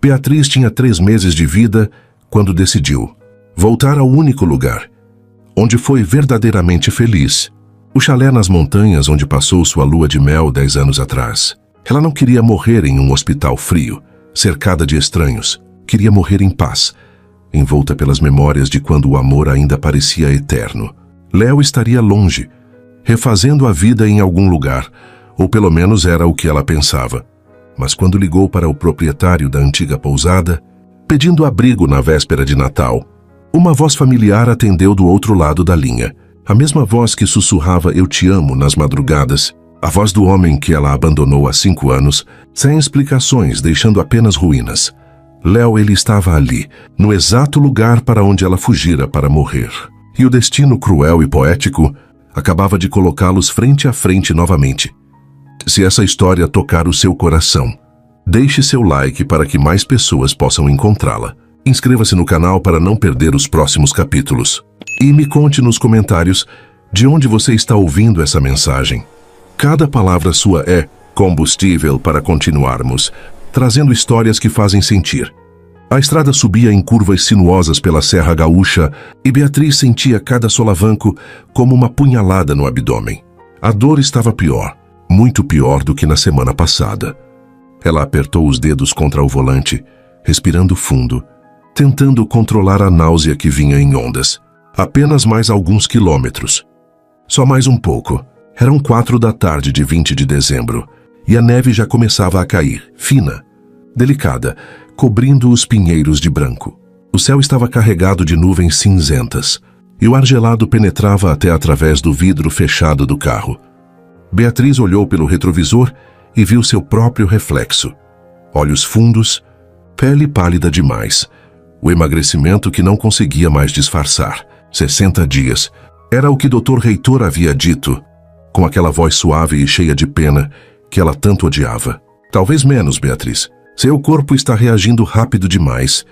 Beatriz tinha 3 meses de vida quando decidiu voltar ao único lugar onde foi verdadeiramente feliz. O chalé nas montanhas onde passou sua lua de mel 10 anos atrás. Ela não queria morrer em um hospital frio, cercada de estranhos. Queria morrer em paz, envolta pelas memórias de quando o amor ainda parecia eterno. Léo estaria longe, refazendo a vida em algum lugar, ou pelo menos era o que ela pensava. Mas quando ligou para o proprietário da antiga pousada, pedindo abrigo na véspera de Natal, uma voz familiar atendeu do outro lado da linha. A mesma voz que sussurrava "Eu te amo" nas madrugadas. A voz do homem que ela abandonou há 5 anos, sem explicações, deixando apenas ruínas. Léo, ele estava ali, no exato lugar para onde ela fugira para morrer. E o destino cruel e poético acabava de colocá-los frente a frente novamente. Se essa história tocar o seu coração, deixe seu like para que mais pessoas possam encontrá-la. Inscreva-se no canal para não perder os próximos capítulos. E me conte nos comentários de onde você está ouvindo essa mensagem. Cada palavra sua é combustível para continuarmos, trazendo histórias que fazem sentir. A estrada subia em curvas sinuosas pela Serra Gaúcha e Beatriz sentia cada solavanco como uma punhalada no abdômen. A dor estava pior, muito pior do que na semana passada. Ela apertou os dedos contra o volante, respirando fundo, tentando controlar a náusea que vinha em ondas. Apenas mais alguns quilômetros. Só mais um pouco. Eram 4 da tarde de 20 de dezembro, e a neve já começava a cair, fina, delicada, cobrindo os pinheiros de branco. O céu estava carregado de nuvens cinzentas, e o ar gelado penetrava até através do vidro fechado do carro. Beatriz olhou pelo retrovisor e viu seu próprio reflexo. Olhos fundos, pele pálida demais, o emagrecimento que não conseguia mais disfarçar. 60 dias. Era o que Dr. Reitor havia dito, com aquela voz suave e cheia de pena que ela tanto odiava. Talvez menos, Beatriz. Seu corpo está reagindo rápido demais.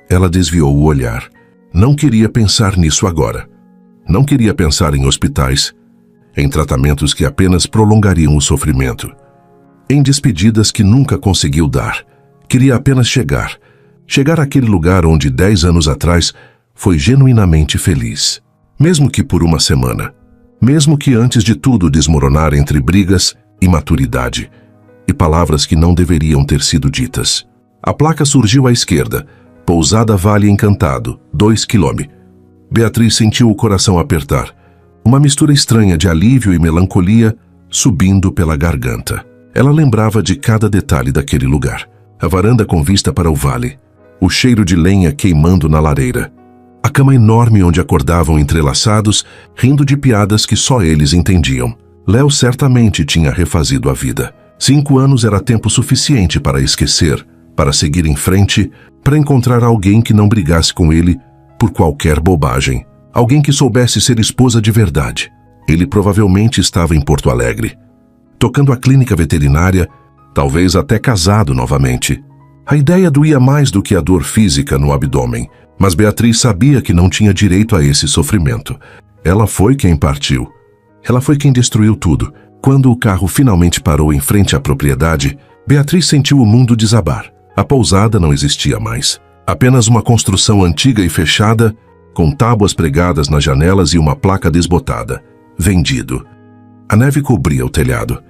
Ela desviou o olhar. Não queria pensar nisso agora. Não queria pensar em hospitais, em tratamentos que apenas prolongariam o sofrimento, em despedidas que nunca conseguiu dar. Queria apenas chegar àquele lugar onde 10 anos atrás foi genuinamente feliz. Mesmo que por uma semana. Mesmo que antes de tudo desmoronar entre brigas, imaturidade e palavras que não deveriam ter sido ditas. A placa surgiu à esquerda. Pousada Vale Encantado, 2 km. Beatriz sentiu o coração apertar. Uma mistura estranha de alívio e melancolia subindo pela garganta. Ela lembrava de cada detalhe daquele lugar. A varanda com vista para o vale. O cheiro de lenha queimando na lareira. A cama enorme onde acordavam entrelaçados, rindo de piadas que só eles entendiam. Léo certamente tinha refazido a vida. 5 anos era tempo suficiente para esquecer, para seguir em frente, para encontrar alguém que não brigasse com ele por qualquer bobagem. Alguém que soubesse ser esposa de verdade. Ele provavelmente estava em Porto Alegre, tocando a clínica veterinária, talvez até casado novamente. A ideia doía mais do que a dor física no abdômen. Mas Beatriz sabia que não tinha direito a esse sofrimento. Ela foi quem partiu. Ela foi quem destruiu tudo. Quando o carro finalmente parou em frente à propriedade, Beatriz sentiu o mundo desabar. A pousada não existia mais. Apenas uma construção antiga e fechada, com tábuas pregadas nas janelas e uma placa desbotada. Vendido. A neve cobria o telhado,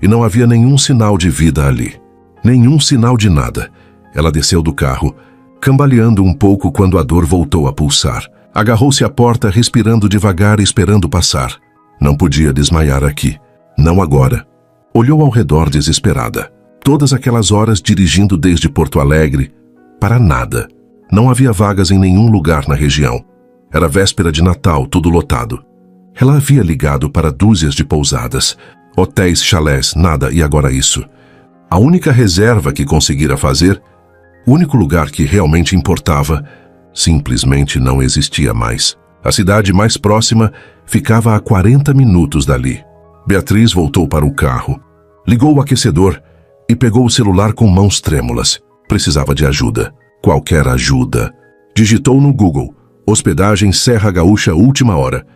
e não havia nenhum sinal de vida ali. Nenhum sinal de nada. Ela desceu do carro, cambaleando um pouco quando a dor voltou a pulsar. Agarrou-se à porta, respirando devagar, esperando passar. Não podia desmaiar aqui. Não agora. Olhou ao redor desesperada. Todas aquelas horas dirigindo desde Porto Alegre, para nada. Não havia vagas em nenhum lugar na região. Era véspera de Natal, tudo lotado. Ela havia ligado para dúzias de pousadas, hotéis, chalés, nada, e agora isso. A única reserva que conseguira fazer, o único lugar que realmente importava, simplesmente não existia mais. A cidade mais próxima ficava a 40 minutos dali. Beatriz voltou para o carro, ligou o aquecedor e pegou o celular com mãos trêmulas. Precisava de ajuda. Qualquer ajuda. Digitou no Google: hospedagem Serra Gaúcha última hora.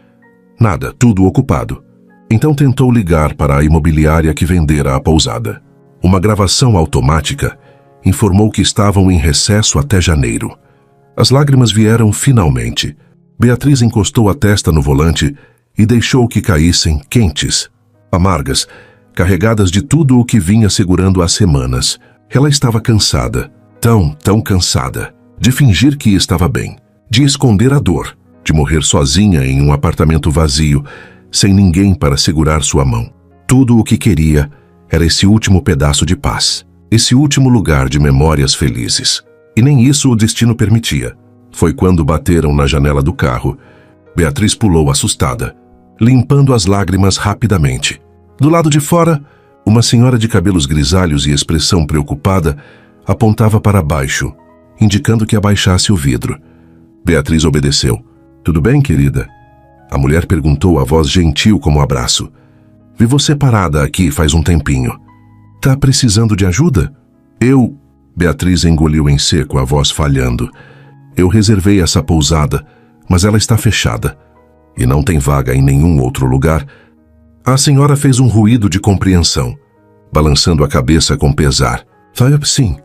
Nada, tudo ocupado. Então tentou ligar para a imobiliária que vendera a pousada. Uma gravação automática informou que estavam em recesso até janeiro. As lágrimas vieram finalmente. Beatriz encostou a testa no volante e deixou que caíssem quentes, amargas, carregadas de tudo o que vinha segurando há semanas. Ela estava cansada, tão cansada, de fingir que estava bem, de esconder a dor, de morrer sozinha em um apartamento vazio, sem ninguém para segurar sua mão. Tudo o que queria era esse último pedaço de paz, esse último lugar de memórias felizes. E nem isso o destino permitia. Foi quando bateram na janela do carro. Beatriz pulou assustada, limpando as lágrimas rapidamente. Do lado de fora, uma senhora de cabelos grisalhos e expressão preocupada apontava para baixo, indicando que abaixasse o vidro. Beatriz obedeceu. "Tudo bem, querida?" A mulher perguntou a voz gentil como um abraço. "Vi você parada aqui faz um tempinho. Tá precisando de ajuda?" "Eu..." Beatriz engoliu em seco, a voz falhando. "Eu reservei essa pousada, mas ela está fechada. E não tem vaga em nenhum outro lugar." A senhora fez um ruído de compreensão, balançando a cabeça com pesar. "Sim.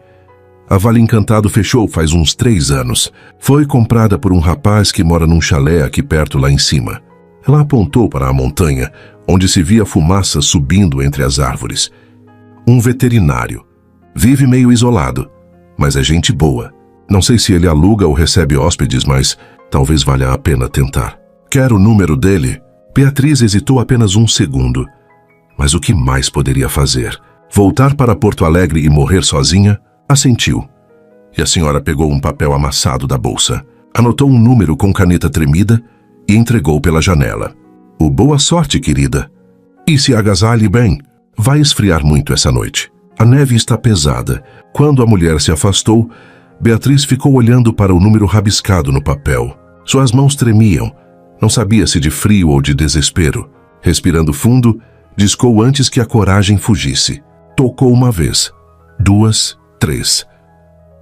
A Vale Encantado fechou faz uns 3 anos. Foi comprada por um rapaz que mora num chalé aqui perto lá em cima." Ela apontou para a montanha, onde se via fumaça subindo entre as árvores. "Um veterinário. Vive meio isolado, mas é gente boa. Não sei se ele aluga ou recebe hóspedes, mas talvez valha a pena tentar." "Quer o número dele?" Beatriz hesitou apenas um segundo. Mas o que mais poderia fazer? Voltar para Porto Alegre e morrer sozinha? Assentiu. E a senhora pegou um papel amassado da bolsa, anotou um número com caneta tremida e entregou pela janela. "O boa sorte, querida. E se agasalhe bem. Vai esfriar muito essa noite. A neve está pesada." Quando a mulher se afastou, Beatriz ficou olhando para o número rabiscado no papel. Suas mãos tremiam. Não sabia se de frio ou de desespero. Respirando fundo, discou antes que a coragem fugisse. Tocou uma vez, 2, 3.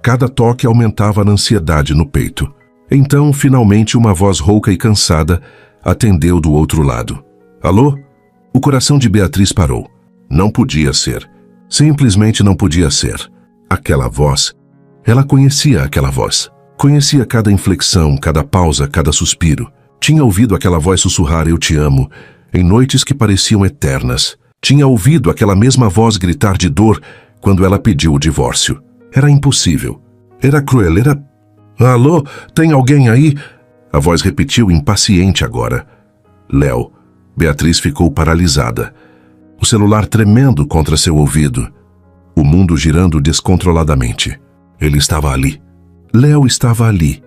Cada toque aumentava a ansiedade no peito. Então, finalmente, uma voz rouca e cansada atendeu do outro lado. "Alô?" O coração de Beatriz parou. Não podia ser. Simplesmente não podia ser. Aquela voz. Ela conhecia aquela voz. Conhecia cada inflexão, cada pausa, cada suspiro. Tinha ouvido aquela voz sussurrar "eu te amo" em noites que pareciam eternas. Tinha ouvido aquela mesma voz gritar de dor quando ela pediu o divórcio. Era impossível. Era cruel, era... "Alô? Tem alguém aí?" A voz repetiu, impaciente agora. "Léo." Beatriz ficou paralisada. O celular tremendo contra seu ouvido. O mundo girando descontroladamente. Ele estava ali. Léo estava ali.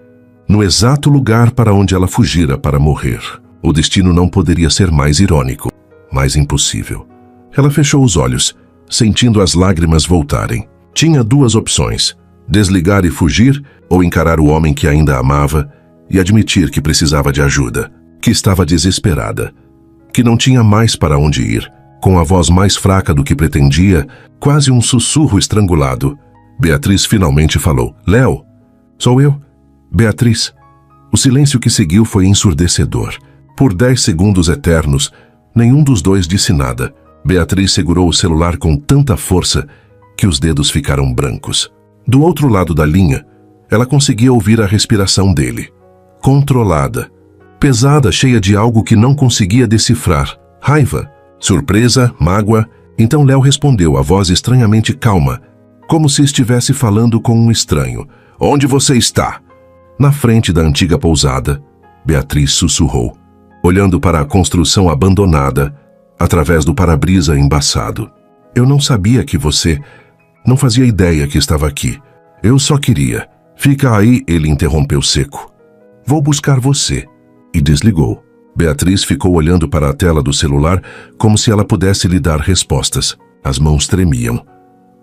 No exato lugar para onde ela fugira para morrer. O destino não poderia ser mais irônico, mais impossível. Ela fechou os olhos, sentindo as lágrimas voltarem. Tinha 2 opções: desligar e fugir, ou encarar o homem que ainda amava e admitir que precisava de ajuda, que estava desesperada, que não tinha mais para onde ir. Com a voz mais fraca do que pretendia, quase um sussurro estrangulado, Beatriz finalmente falou: "Léo, sou eu." "Beatriz." O silêncio que seguiu foi ensurdecedor. Por 10 segundos eternos, nenhum dos dois disse nada. Beatriz segurou o celular com tanta força que os dedos ficaram brancos. Do outro lado da linha, ela conseguia ouvir a respiração dele. Controlada, pesada, cheia de algo que não conseguia decifrar. Raiva, surpresa, mágoa. Então Léo respondeu, a voz estranhamente calma, como se estivesse falando com um estranho. "Onde você está?" Na frente da antiga pousada, Beatriz sussurrou, olhando para a construção abandonada, através do para-brisa embaçado. "Eu não sabia que você... Não fazia ideia que estava aqui. Eu só queria..." "Fica aí", ele interrompeu seco. "Vou buscar você." E desligou. Beatriz ficou olhando para a tela do celular como se ela pudesse lhe dar respostas. As mãos tremiam.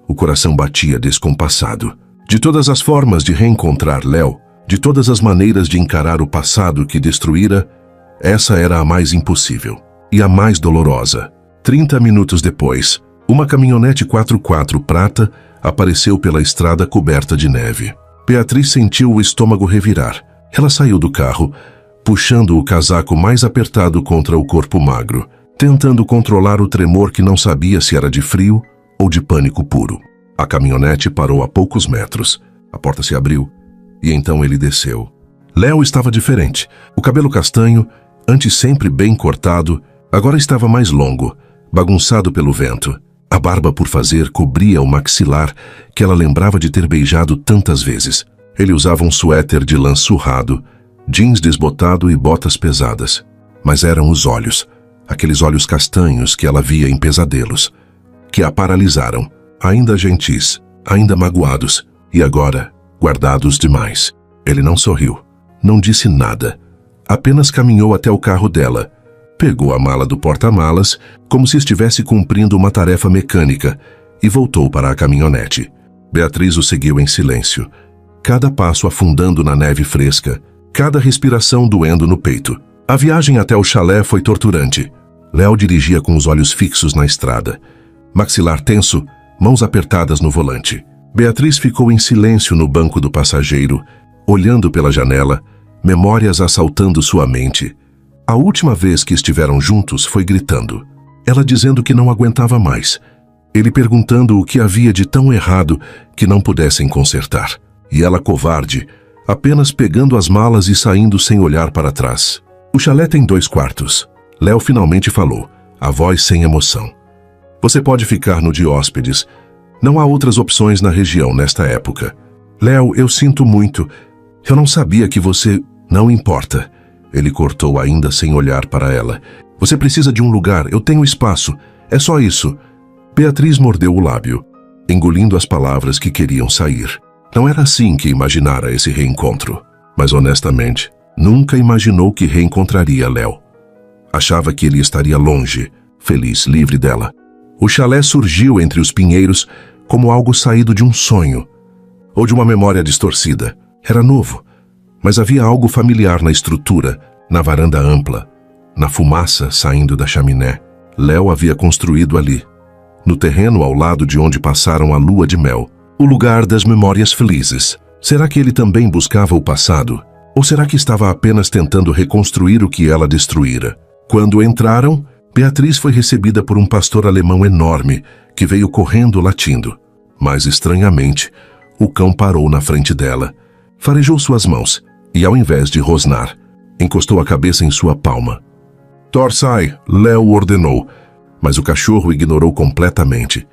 O coração batia descompassado. De todas as formas de reencontrar Léo, de todas as maneiras de encarar o passado que destruíra, essa era a mais impossível e a mais dolorosa. 30 minutos depois, uma caminhonete 4x4 prata apareceu pela estrada coberta de neve. Beatriz sentiu o estômago revirar. Ela saiu do carro, puxando o casaco mais apertado contra o corpo magro, tentando controlar o tremor que não sabia se era de frio ou de pânico puro. A caminhonete parou a poucos metros. A porta se abriu e então ele desceu. Léo estava diferente. O cabelo castanho, antes sempre bem cortado, agora estava mais longo, bagunçado pelo vento. A barba por fazer cobria o maxilar que ela lembrava de ter beijado tantas vezes. Ele usava um suéter de lã surrado, jeans desbotado e botas pesadas. Mas eram os olhos, aqueles olhos castanhos que ela via em pesadelos, que a paralisaram, ainda gentis, ainda magoados, e agora guardados demais. Ele não sorriu, não disse nada, apenas caminhou até o carro dela, pegou a mala do porta-malas, como se estivesse cumprindo uma tarefa mecânica, e voltou para a caminhonete. Beatriz o seguiu em silêncio, cada passo afundando na neve fresca, cada respiração doendo no peito. A viagem até o chalé foi torturante. Léo dirigia com os olhos fixos na estrada, maxilar tenso, mãos apertadas no volante. Beatriz ficou em silêncio no banco do passageiro, olhando pela janela, memórias assaltando sua mente. A última vez que estiveram juntos foi gritando. Ela dizendo que não aguentava mais. Ele perguntando o que havia de tão errado que não pudessem consertar. E ela covarde, apenas pegando as malas e saindo sem olhar para trás. O chalé tem 2 quartos. Léo finalmente falou, a voz sem emoção. Você pode ficar no de hóspedes. Não há outras opções na região nesta época. Léo, eu sinto muito. Eu não sabia que você... Não importa. Ele cortou ainda sem olhar para ela. Você precisa de um lugar, eu tenho espaço. É só isso. Beatriz mordeu o lábio, engolindo as palavras que queriam sair. Não era assim que imaginara esse reencontro. Mas honestamente, nunca imaginou que reencontraria Léo. Achava que ele estaria longe, feliz, livre dela. O chalé surgiu entre os pinheiros como algo saído de um sonho, ou de uma memória distorcida. Era novo, mas havia algo familiar na estrutura, na varanda ampla, na fumaça saindo da chaminé. Léo havia construído ali, no terreno ao lado de onde passaram a lua de mel, o lugar das memórias felizes. Será que ele também buscava o passado? Ou será que estava apenas tentando reconstruir o que ela destruíra? Quando entraram, Beatriz foi recebida por um pastor alemão enorme que veio correndo latindo. Mas, estranhamente, o cão parou na frente dela, farejou suas mãos e, ao invés de rosnar, encostou a cabeça em sua palma. Torsai, Léo ordenou, mas o cachorro ignorou completamente,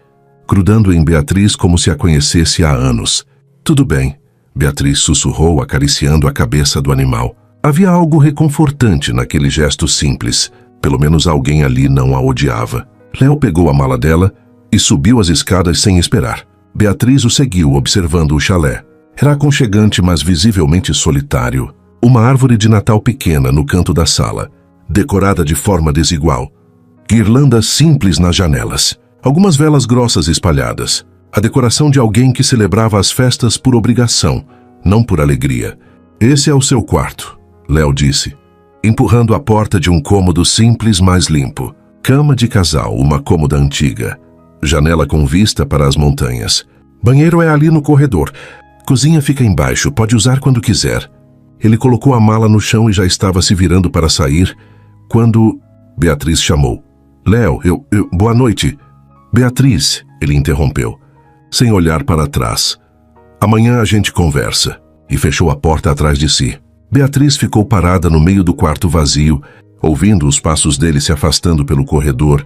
grudando em Beatriz como se a conhecesse há anos. Tudo bem, Beatriz sussurrou, acariciando a cabeça do animal. Havia algo reconfortante naquele gesto simples. Pelo menos alguém ali não a odiava. Léo pegou a mala dela e subiu as escadas sem esperar. Beatriz o seguiu, observando o chalé. Era aconchegante, mas visivelmente solitário. Uma árvore de Natal pequena no canto da sala, decorada de forma desigual. Guirlandas simples nas janelas. Algumas velas grossas espalhadas. A decoração de alguém que celebrava as festas por obrigação, não por alegria. Esse é o seu quarto, Léo disse, empurrando a porta de um cômodo simples, mas limpo. Cama de casal, uma cômoda antiga. Janela com vista para as montanhas. Banheiro é ali no corredor. Cozinha fica embaixo, pode usar quando quiser. Ele colocou a mala no chão e já estava se virando para sair, quando Beatriz chamou. Léo, boa noite. Beatriz, ele interrompeu, sem olhar para trás. Amanhã a gente conversa. E fechou a porta atrás de si. Beatriz ficou parada no meio do quarto vazio, ouvindo os passos dele se afastando pelo corredor,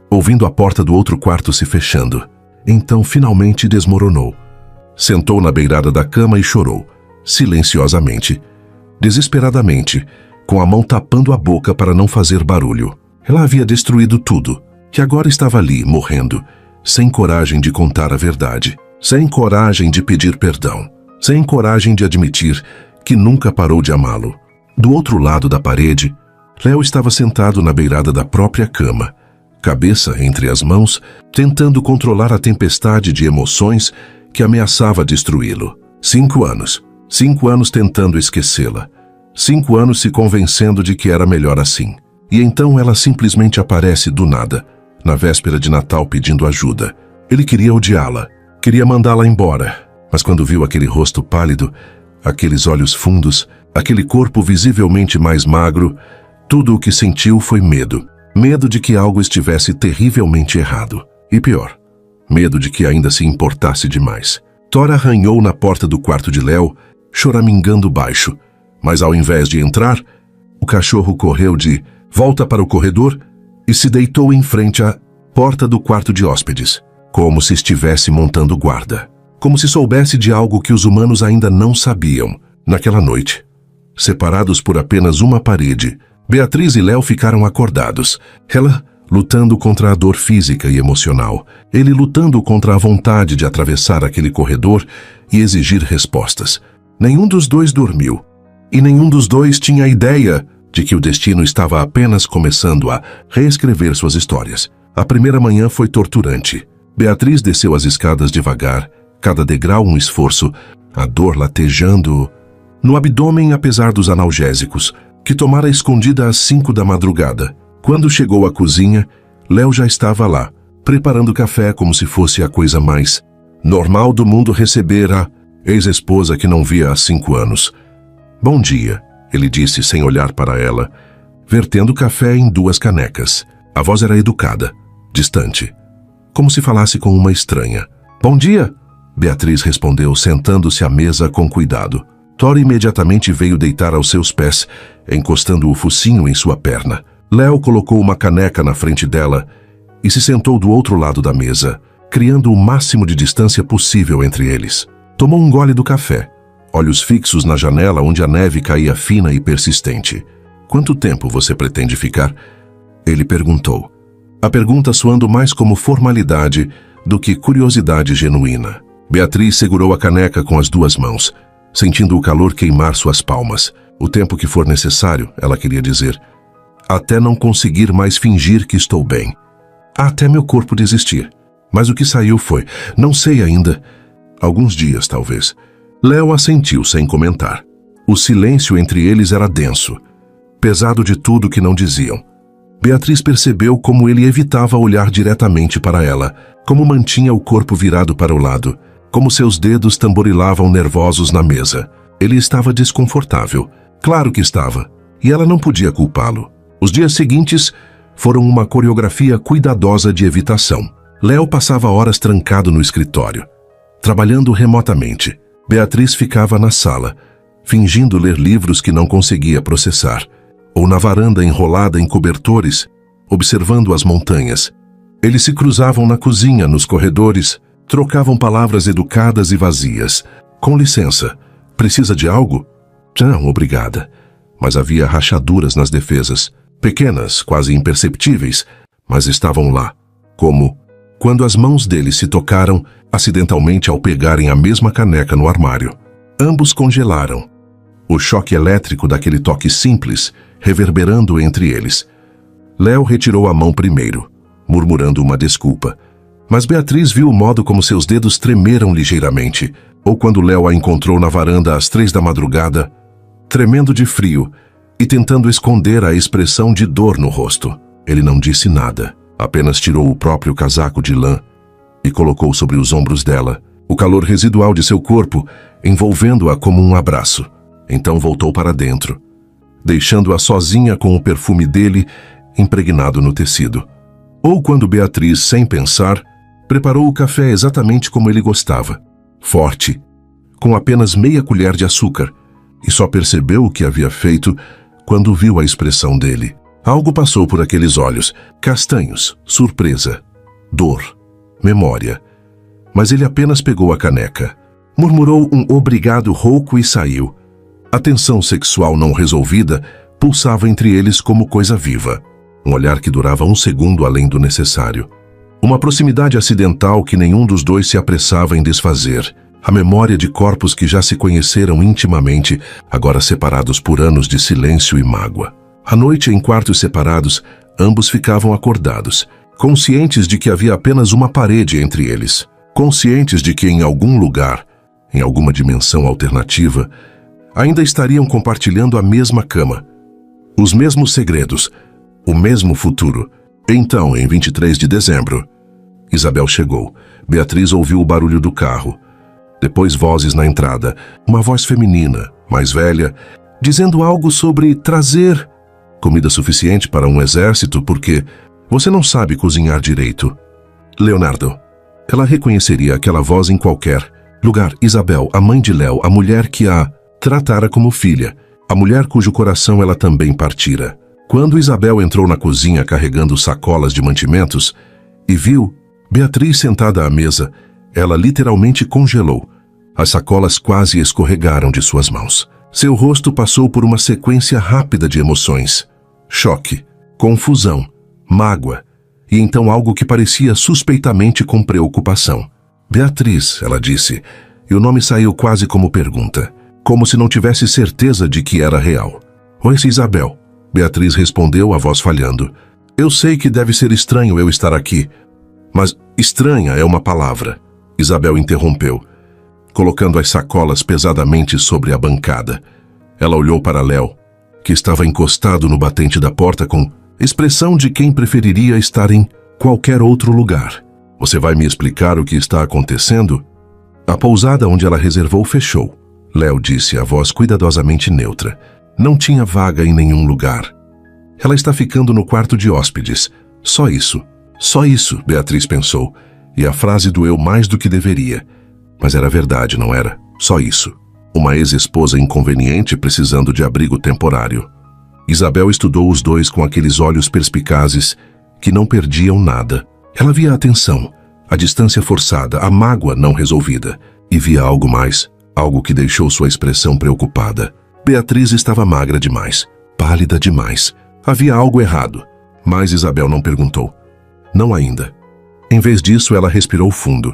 ouvindo a porta do outro quarto se fechando. Então finalmente desmoronou. Sentou na beirada da cama e chorou, silenciosamente, desesperadamente, com a mão tapando a boca para não fazer barulho. Ela havia destruído tudo, e agora estava ali, morrendo, sem coragem de contar a verdade, sem coragem de pedir perdão, sem coragem de admitir que nunca parou de amá-lo. Do outro lado da parede, Léo estava sentado na beirada da própria cama, cabeça entre as mãos, tentando controlar a tempestade de emoções que ameaçava destruí-lo. 5 anos. 5 anos tentando esquecê-la. 5 anos se convencendo de que era melhor assim. E então ela simplesmente aparece do nada, na véspera de Natal pedindo ajuda. Ele queria odiá-la, queria mandá-la embora, mas quando viu aquele rosto pálido, aqueles olhos fundos, aquele corpo visivelmente mais magro, tudo o que sentiu foi medo. Medo de que algo estivesse terrivelmente errado. E pior, medo de que ainda se importasse demais. Thor arranhou na porta do quarto de Léo, choramingando baixo, mas ao invés de entrar, o cachorro correu de volta para o corredor e se deitou em frente à porta do quarto de hóspedes, como se estivesse montando guarda, como se soubesse de algo que os humanos ainda não sabiam. Naquela noite, separados por apenas uma parede, Beatriz e Léo ficaram acordados, ela lutando contra a dor física e emocional, ele lutando contra a vontade de atravessar aquele corredor e exigir respostas. Nenhum dos dois dormiu, e nenhum dos dois tinha ideia de que o destino estava apenas começando a reescrever suas histórias. A primeira manhã foi torturante. Beatriz desceu as escadas devagar, cada degrau um esforço, a dor latejando no abdômen apesar dos analgésicos, que tomara escondida às 5 da madrugada. Quando chegou à cozinha, Léo já estava lá, preparando café como se fosse a coisa mais normal do mundo receber a ex-esposa que não via há 5 anos. Bom dia, ele disse sem olhar para ela, vertendo café em 2 canecas. A voz era educada, distante, como se falasse com uma estranha. Bom dia, Beatriz respondeu, sentando-se à mesa com cuidado. Thor imediatamente veio deitar aos seus pés, encostando o focinho em sua perna. Léo colocou uma caneca na frente dela e se sentou do outro lado da mesa, criando o máximo de distância possível entre eles. Tomou um gole do café, olhos fixos na janela onde a neve caía fina e persistente. Quanto tempo você pretende ficar? Ele perguntou. A pergunta soando mais como formalidade do que curiosidade genuína. Beatriz segurou a caneca com as 2 mãos, sentindo o calor queimar suas palmas. O tempo que for necessário, ela queria dizer, até não conseguir mais fingir que estou bem. Até meu corpo desistir. Mas o que saiu foi, não sei ainda, alguns dias talvez. Léo assentiu sem comentar. O silêncio entre eles era denso, pesado de tudo que não diziam. Beatriz percebeu como ele evitava olhar diretamente para ela, como mantinha o corpo virado para o lado, como seus dedos tamborilavam nervosos na mesa. Ele estava desconfortável. Claro que estava. E ela não podia culpá-lo. Os dias seguintes foram uma coreografia cuidadosa de evitação. Léo passava horas trancado no escritório, trabalhando remotamente. Beatriz ficava na sala, fingindo ler livros que não conseguia processar, ou na varanda enrolada em cobertores, observando as montanhas. Eles se cruzavam na cozinha, nos corredores, trocavam palavras educadas e vazias. Com licença, precisa de algo? Não, obrigada. Mas havia rachaduras nas defesas, pequenas, quase imperceptíveis, mas estavam lá, como quando as mãos dele se tocaram acidentalmente ao pegarem a mesma caneca no armário. Ambos congelaram. O choque elétrico daquele toque simples, reverberando entre eles. Léo retirou a mão primeiro, murmurando uma desculpa. Mas Beatriz viu o modo como seus dedos tremeram ligeiramente, ou quando Léo a encontrou na varanda às 3 da madrugada, tremendo de frio e tentando esconder a expressão de dor no rosto. Ele não disse nada, apenas tirou o próprio casaco de lã e colocou sobre os ombros dela, o calor residual de seu corpo envolvendo-a como um abraço. Então voltou para dentro, deixando-a sozinha com o perfume dele impregnado no tecido. Ou quando Beatriz, sem pensar, preparou o café exatamente como ele gostava, forte, com apenas meia colher de açúcar, e só percebeu o que havia feito quando viu a expressão dele. Algo passou por aqueles olhos, castanhos, surpresa, dor, memória. Mas ele apenas pegou a caneca, murmurou um obrigado rouco e saiu. A tensão sexual não resolvida pulsava entre eles como coisa viva. Um olhar que durava 1 segundo além do necessário. Uma proximidade acidental que nenhum dos dois se apressava em desfazer. A memória de corpos que já se conheceram intimamente, agora separados por anos de silêncio e mágoa. À noite, em quartos separados, ambos ficavam acordados, conscientes de que havia apenas uma parede entre eles, conscientes de que em algum lugar, em alguma dimensão alternativa, ainda estariam compartilhando a mesma cama, os mesmos segredos, o mesmo futuro. Então, em 23 de dezembro, Isabel chegou. Beatriz ouviu o barulho do carro. Depois vozes na entrada, uma voz feminina, mais velha, dizendo algo sobre trazer comida suficiente para um exército porque você não sabe cozinhar direito. Leonardo, Ela reconheceria aquela voz em qualquer lugar. Isabel, a mãe de Léo, a mulher que a tratara como filha, a mulher cujo coração ela também partira. Quando Isabel entrou na cozinha carregando sacolas de mantimentos e viu Beatriz sentada à mesa, ela literalmente congelou. As sacolas quase escorregaram de suas mãos. Seu rosto passou por uma sequência rápida de emoções. Choque, confusão, mágoa, e então algo que parecia suspeitamente com preocupação. Beatriz, ela disse, e o nome saiu quase como pergunta, como se não tivesse certeza de que era real. Oi, Isabel. Beatriz respondeu, a voz falhando. Eu sei que deve ser estranho eu estar aqui, mas estranha é uma palavra. Isabel interrompeu, colocando as sacolas pesadamente sobre a bancada. Ela olhou para Léo, que estava encostado no batente da porta com expressão de quem preferiria estar em qualquer outro lugar. Você vai me explicar o que está acontecendo? A pousada onde ela reservou fechou. Léo disse, a voz cuidadosamente neutra. Não tinha vaga em nenhum lugar. Ela está ficando no quarto de hóspedes. Só isso. Só isso, Beatriz pensou. E a frase doeu mais do que deveria. Mas era verdade, não era? Só isso. Uma ex-esposa inconveniente precisando de abrigo temporário. Isabel estudou os dois com aqueles olhos perspicazes que não perdiam nada. Ela via a tensão, a distância forçada, a mágoa não resolvida. E via algo mais, algo que deixou sua expressão preocupada. Beatriz estava magra demais, pálida demais. Havia algo errado, mas Isabel não perguntou. Não ainda. Em vez disso, ela respirou fundo,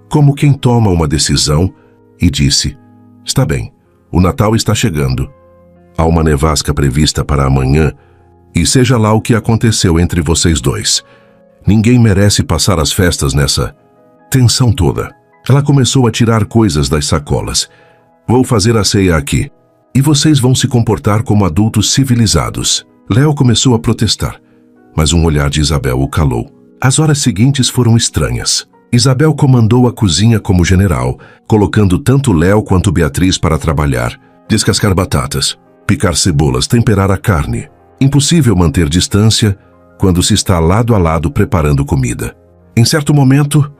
como quem toma uma decisão, e disse, está bem, o Natal está chegando. Há uma nevasca prevista para amanhã, e seja lá o que aconteceu entre vocês dois. Ninguém merece passar as festas nessa tensão toda. Ela começou a tirar coisas das sacolas. Vou fazer a ceia aqui, e vocês vão se comportar como adultos civilizados. Léo começou a protestar, mas um olhar de Isabel o calou. As horas seguintes foram estranhas. Isabel comandou a cozinha como general, colocando tanto Léo quanto Beatriz para trabalhar, descascar batatas, picar cebolas, temperar a carne. Impossível manter distância quando se está lado a lado preparando comida. Em certo momento,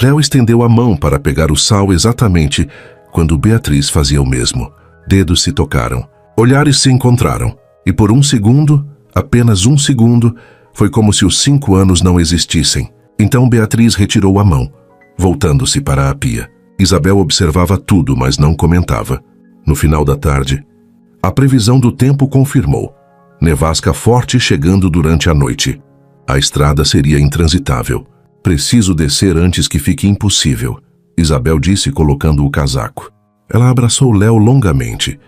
Léo estendeu a mão para pegar o sal exatamente quando Beatriz fazia o mesmo. Dedos se tocaram, olhares se encontraram, e por um segundo, apenas um segundo, foi como se os 5 anos não existissem. Então Beatriz retirou a mão, voltando-se para a pia. Isabel observava tudo, mas não comentava. No final da tarde, a previsão do tempo confirmou. Nevasca forte chegando durante a noite. A estrada seria intransitável. Preciso descer antes que fique impossível, Isabel disse colocando o casaco. Ela abraçou Léo longamente,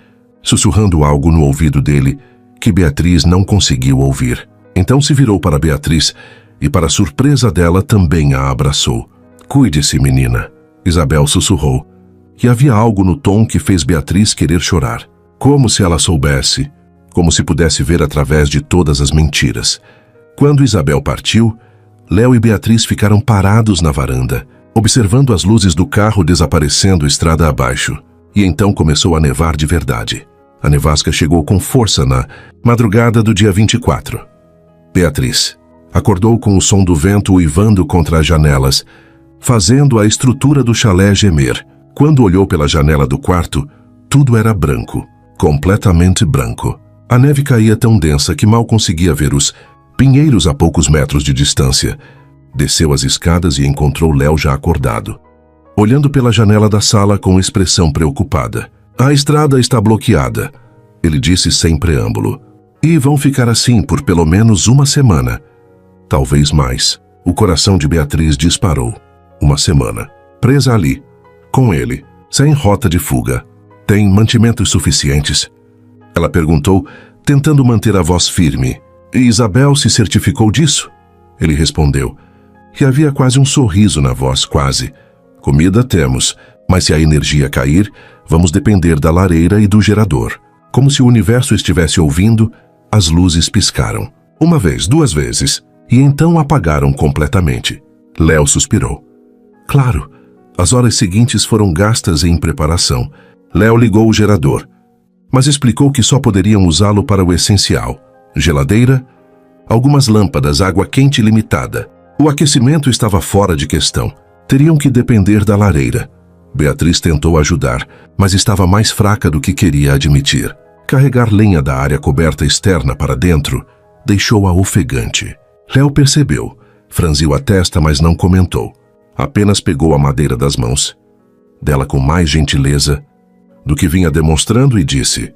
sussurrando algo no ouvido dele que Beatriz não conseguiu ouvir. Então se virou para Beatriz e, para surpresa dela, também a abraçou. Cuide-se, menina, Isabel sussurrou. E havia algo no tom que fez Beatriz querer chorar. Como se ela soubesse, como se pudesse ver através de todas as mentiras. Quando Isabel partiu, Léo e Beatriz ficaram parados na varanda, observando as luzes do carro desaparecendo estrada abaixo. E então começou a nevar de verdade. A nevasca chegou com força na madrugada do dia 24. Beatriz acordou com o som do vento uivando contra as janelas, fazendo a estrutura do chalé gemer. Quando olhou pela janela do quarto, tudo era branco, completamente branco. A neve caía tão densa que mal conseguia ver os pinheiros a poucos metros de distância. Desceu as escadas e encontrou Léo já acordado, olhando pela janela da sala com expressão preocupada. A estrada está bloqueada, ele disse sem preâmbulo. E vão ficar assim por pelo menos uma semana. Talvez mais. O coração de Beatriz disparou. Uma semana. Presa ali, com ele, sem rota de fuga. Tem mantimentos suficientes? Ela perguntou, tentando manter a voz firme. E Isabel se certificou disso? Ele respondeu. E havia quase um sorriso na voz, quase. Comida temos, mas se a energia cair, vamos depender da lareira e do gerador. Como se o universo estivesse ouvindo, as luzes piscaram. Uma vez, 2 vezes, e então apagaram completamente. Léo suspirou. Claro, as horas seguintes foram gastas em preparação. Léo ligou o gerador, mas explicou que só poderiam usá-lo para o essencial. Geladeira, algumas lâmpadas, água quente limitada. O aquecimento estava fora de questão. Teriam que depender da lareira. Beatriz tentou ajudar, mas estava mais fraca do que queria admitir. Carregar lenha da área coberta externa para dentro deixou-a ofegante. Léo percebeu, franziu a testa, mas não comentou. Apenas pegou a madeira das mãos dela com mais gentileza do que vinha demonstrando e disse: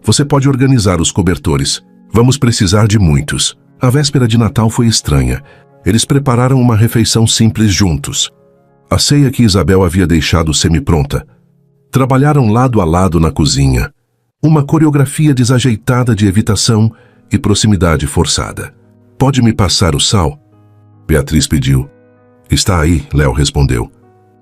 "Você pode organizar os cobertores. Vamos precisar de muitos." A véspera de Natal foi estranha. Eles prepararam uma refeição simples juntos. A ceia que Isabel havia deixado semi-pronta. Trabalharam lado a lado na cozinha. Uma coreografia desajeitada de evitação e proximidade forçada. "Pode me passar o sal?" Beatriz pediu. "Está aí", Léo respondeu,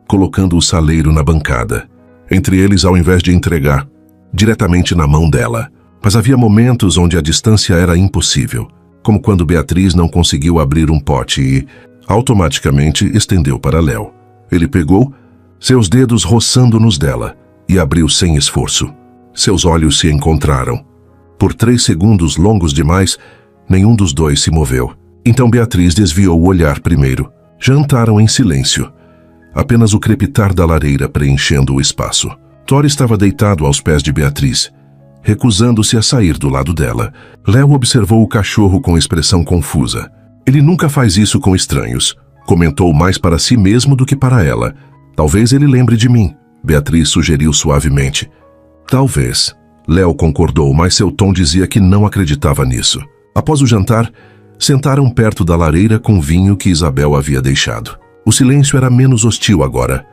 colocando o saleiro na bancada. Entre eles, ao invés de entregar diretamente na mão dela. Mas havia momentos onde a distância era impossível, como quando Beatriz não conseguiu abrir um pote e, automaticamente, estendeu para Léo. Ele pegou, seus dedos roçando nos dela, e abriu sem esforço. Seus olhos se encontraram. Por 3 segundos longos demais, nenhum dos dois se moveu. Então Beatriz desviou o olhar primeiro. Jantaram em silêncio. Apenas o crepitar da lareira preenchendo o espaço. Thor estava deitado aos pés de Beatriz, recusando-se a sair do lado dela. Léo observou o cachorro com expressão confusa. "Ele nunca faz isso com estranhos", comentou mais para si mesmo do que para ela. "Talvez ele lembre de mim", Beatriz sugeriu suavemente. "Talvez." Léo concordou, mas seu tom dizia que não acreditava nisso. Após o jantar, sentaram perto da lareira com vinho que Isabel havia deixado. O silêncio era menos hostil agora,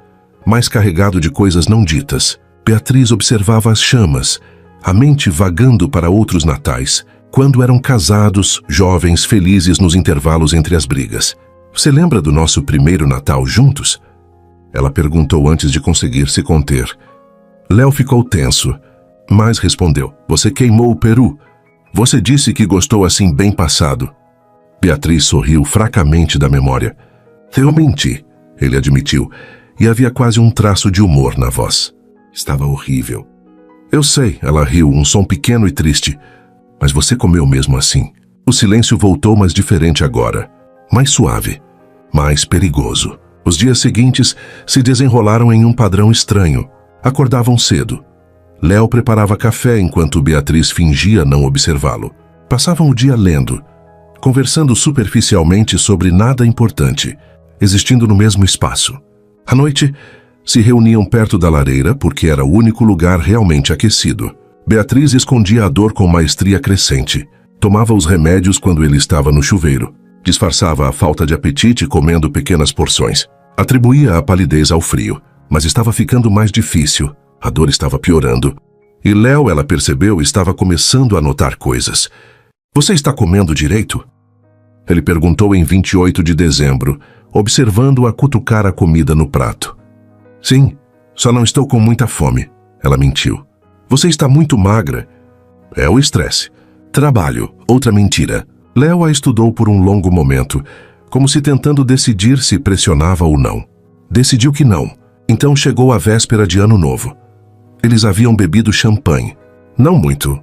mais carregado de coisas não ditas. Beatriz observava as chamas, a mente vagando para outros natais, quando eram casados, jovens, felizes nos intervalos entre as brigas. "Você lembra do nosso primeiro Natal juntos?" Ela perguntou antes de conseguir se conter. Léo ficou tenso, mas respondeu: "Você queimou o peru. Você disse que gostou assim bem passado." Beatriz sorriu fracamente da memória. "Eu menti", ele admitiu, e havia quase um traço de humor na voz. Estava horrível. "Eu sei", ela riu, um som pequeno e triste. "Mas você comeu mesmo assim." O silêncio voltou, mas diferente agora. Mais suave, mais perigoso. Os dias seguintes se desenrolaram em um padrão estranho. Acordavam cedo. Léo preparava café enquanto Beatriz fingia não observá-lo. Passavam o dia lendo, conversando superficialmente sobre nada importante, existindo no mesmo espaço. À noite, se reuniam perto da lareira porque era o único lugar realmente aquecido. Beatriz escondia a dor com maestria crescente. Tomava os remédios quando ele estava no chuveiro. Disfarçava a falta de apetite comendo pequenas porções. Atribuía a palidez ao frio, mas estava ficando mais difícil. A dor estava piorando. E Léo, ela percebeu, estava começando a notar coisas. "Você está comendo direito?" Ele perguntou em 28 de dezembro, observando-a cutucar a comida no prato. "Sim, só não estou com muita fome", ela mentiu. "Você está muito magra." "É o estresse." "Trabalho." Outra mentira. Léo a estudou por um longo momento, como se tentando decidir se pressionava ou não. Decidiu que não. Então chegou a véspera de Ano Novo. Eles haviam bebido champanhe. Não muito,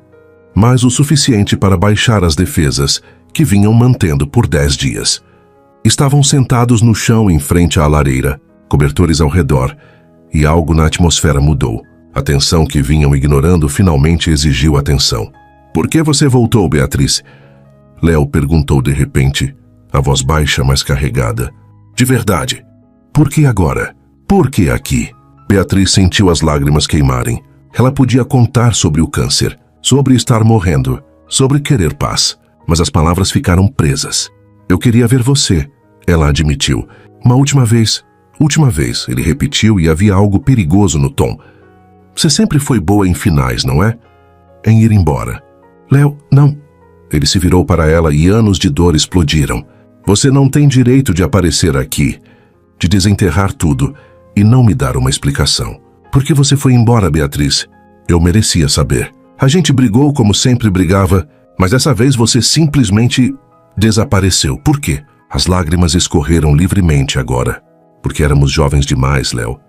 mas o suficiente para baixar as defesas, que vinham mantendo por 10 dias. Estavam sentados no chão em frente à lareira, cobertores ao redor, e algo na atmosfera mudou. A tensão que vinham ignorando finalmente exigiu atenção. "Por que você voltou, Beatriz?" Léo perguntou de repente, a voz baixa, mas carregada. "De verdade. Por que agora? Por que aqui?" Beatriz sentiu as lágrimas queimarem. Ela podia contar sobre o câncer, sobre estar morrendo, sobre querer paz, mas as palavras ficaram presas. "Eu queria ver você", ela admitiu. "Uma última vez." "Última vez", ele repetiu, e havia algo perigoso no tom. "Você sempre foi boa em finais, não é? Em ir embora." "Léo, não." Ele se virou para ela e anos de dor explodiram. "Você não tem direito de aparecer aqui, de desenterrar tudo e não me dar uma explicação. Por que você foi embora, Beatriz? Eu merecia saber. A gente brigou como sempre brigava, mas dessa vez você simplesmente desapareceu. Por quê?" As lágrimas escorreram livremente agora. "Porque éramos jovens demais, Léo.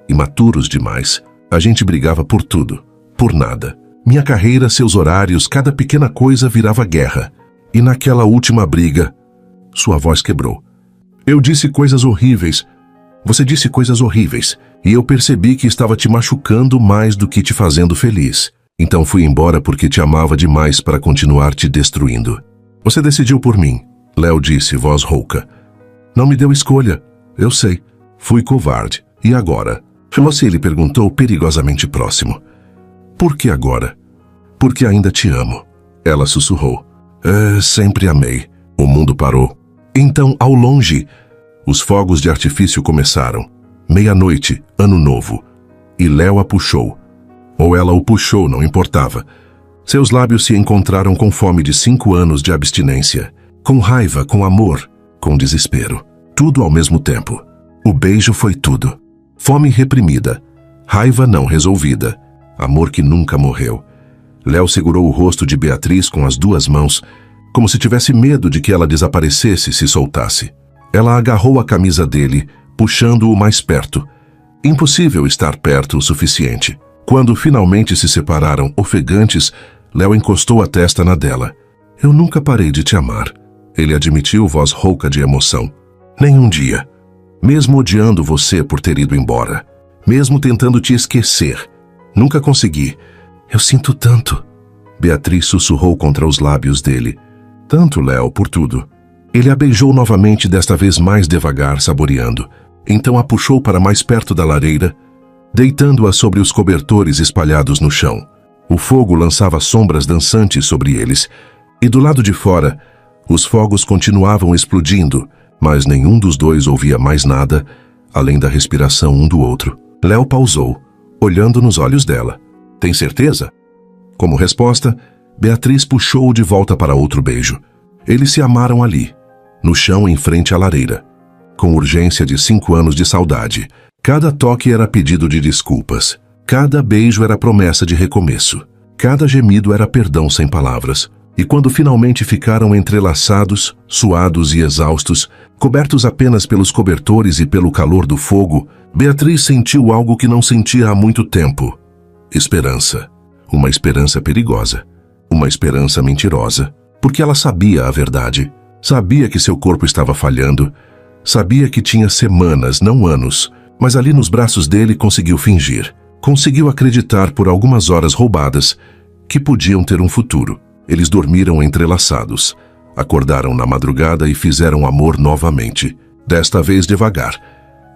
Imaturos demais. A gente brigava por tudo, por nada. Minha carreira, seus horários, cada pequena coisa virava guerra. E naquela última briga..." Sua voz quebrou. "Eu disse coisas horríveis. Você disse coisas horríveis, e eu percebi que estava te machucando mais do que te fazendo feliz. Então fui embora porque te amava demais para continuar te destruindo. Você decidiu por mim, Léo disse, voz rouca. Não me deu escolha. Eu sei. Fui covarde. E agora? Você lhe perguntou perigosamente próximo. Por que agora? Porque ainda te amo. Ela sussurrou. Sempre amei. O mundo parou. Então, ao longe, os fogos de artifício começaram. Meia-noite, ano novo. E Léo a puxou. Ou ela o puxou, não importava. Seus lábios se encontraram com fome de 5 anos de abstinência. Com raiva, com amor, com desespero. Tudo ao mesmo tempo. O beijo foi tudo. Fome reprimida. Raiva não resolvida. Amor que nunca morreu. Léo segurou o rosto de Beatriz com as 2 mãos, como se tivesse medo de que ela desaparecesse se soltasse. Ela agarrou a camisa dele, puxando-o mais perto. Impossível estar perto o suficiente. Quando finalmente se separaram, ofegantes, Léo encostou a testa na dela. Eu nunca parei de te amar. Ele admitiu, voz rouca de emoção. Nem um dia. Mesmo odiando você por ter ido embora. Mesmo tentando te esquecer. Nunca consegui. Eu sinto tanto. Beatriz sussurrou contra os lábios dele. Tanto, Léo, por tudo. Ele a beijou novamente, desta vez mais devagar, saboreando. Então a puxou para mais perto da lareira, deitando-a sobre os cobertores espalhados no chão. O fogo lançava sombras dançantes sobre eles, e do lado de fora, os fogos continuavam explodindo, mas nenhum dos dois ouvia mais nada, além da respiração um do outro. Léo pausou, olhando nos olhos dela. Tem certeza? Como resposta, Beatriz puxou-o de volta para outro beijo. Eles se amaram ali, no chão em frente à lareira, com urgência de 5 anos de saudade. Cada toque era pedido de desculpas. Cada beijo era promessa de recomeço. Cada gemido era perdão sem palavras. E quando finalmente ficaram entrelaçados, suados e exaustos, cobertos apenas pelos cobertores e pelo calor do fogo, Beatriz sentiu algo que não sentia há muito tempo. Esperança. Uma esperança perigosa. Uma esperança mentirosa. Porque ela sabia a verdade. Sabia que seu corpo estava falhando. Sabia que tinha semanas, não anos. Mas ali nos braços dele conseguiu fingir. Conseguiu acreditar por algumas horas roubadas que podiam ter um futuro. Eles dormiram entrelaçados. Acordaram na madrugada e fizeram amor novamente. Desta vez devagar,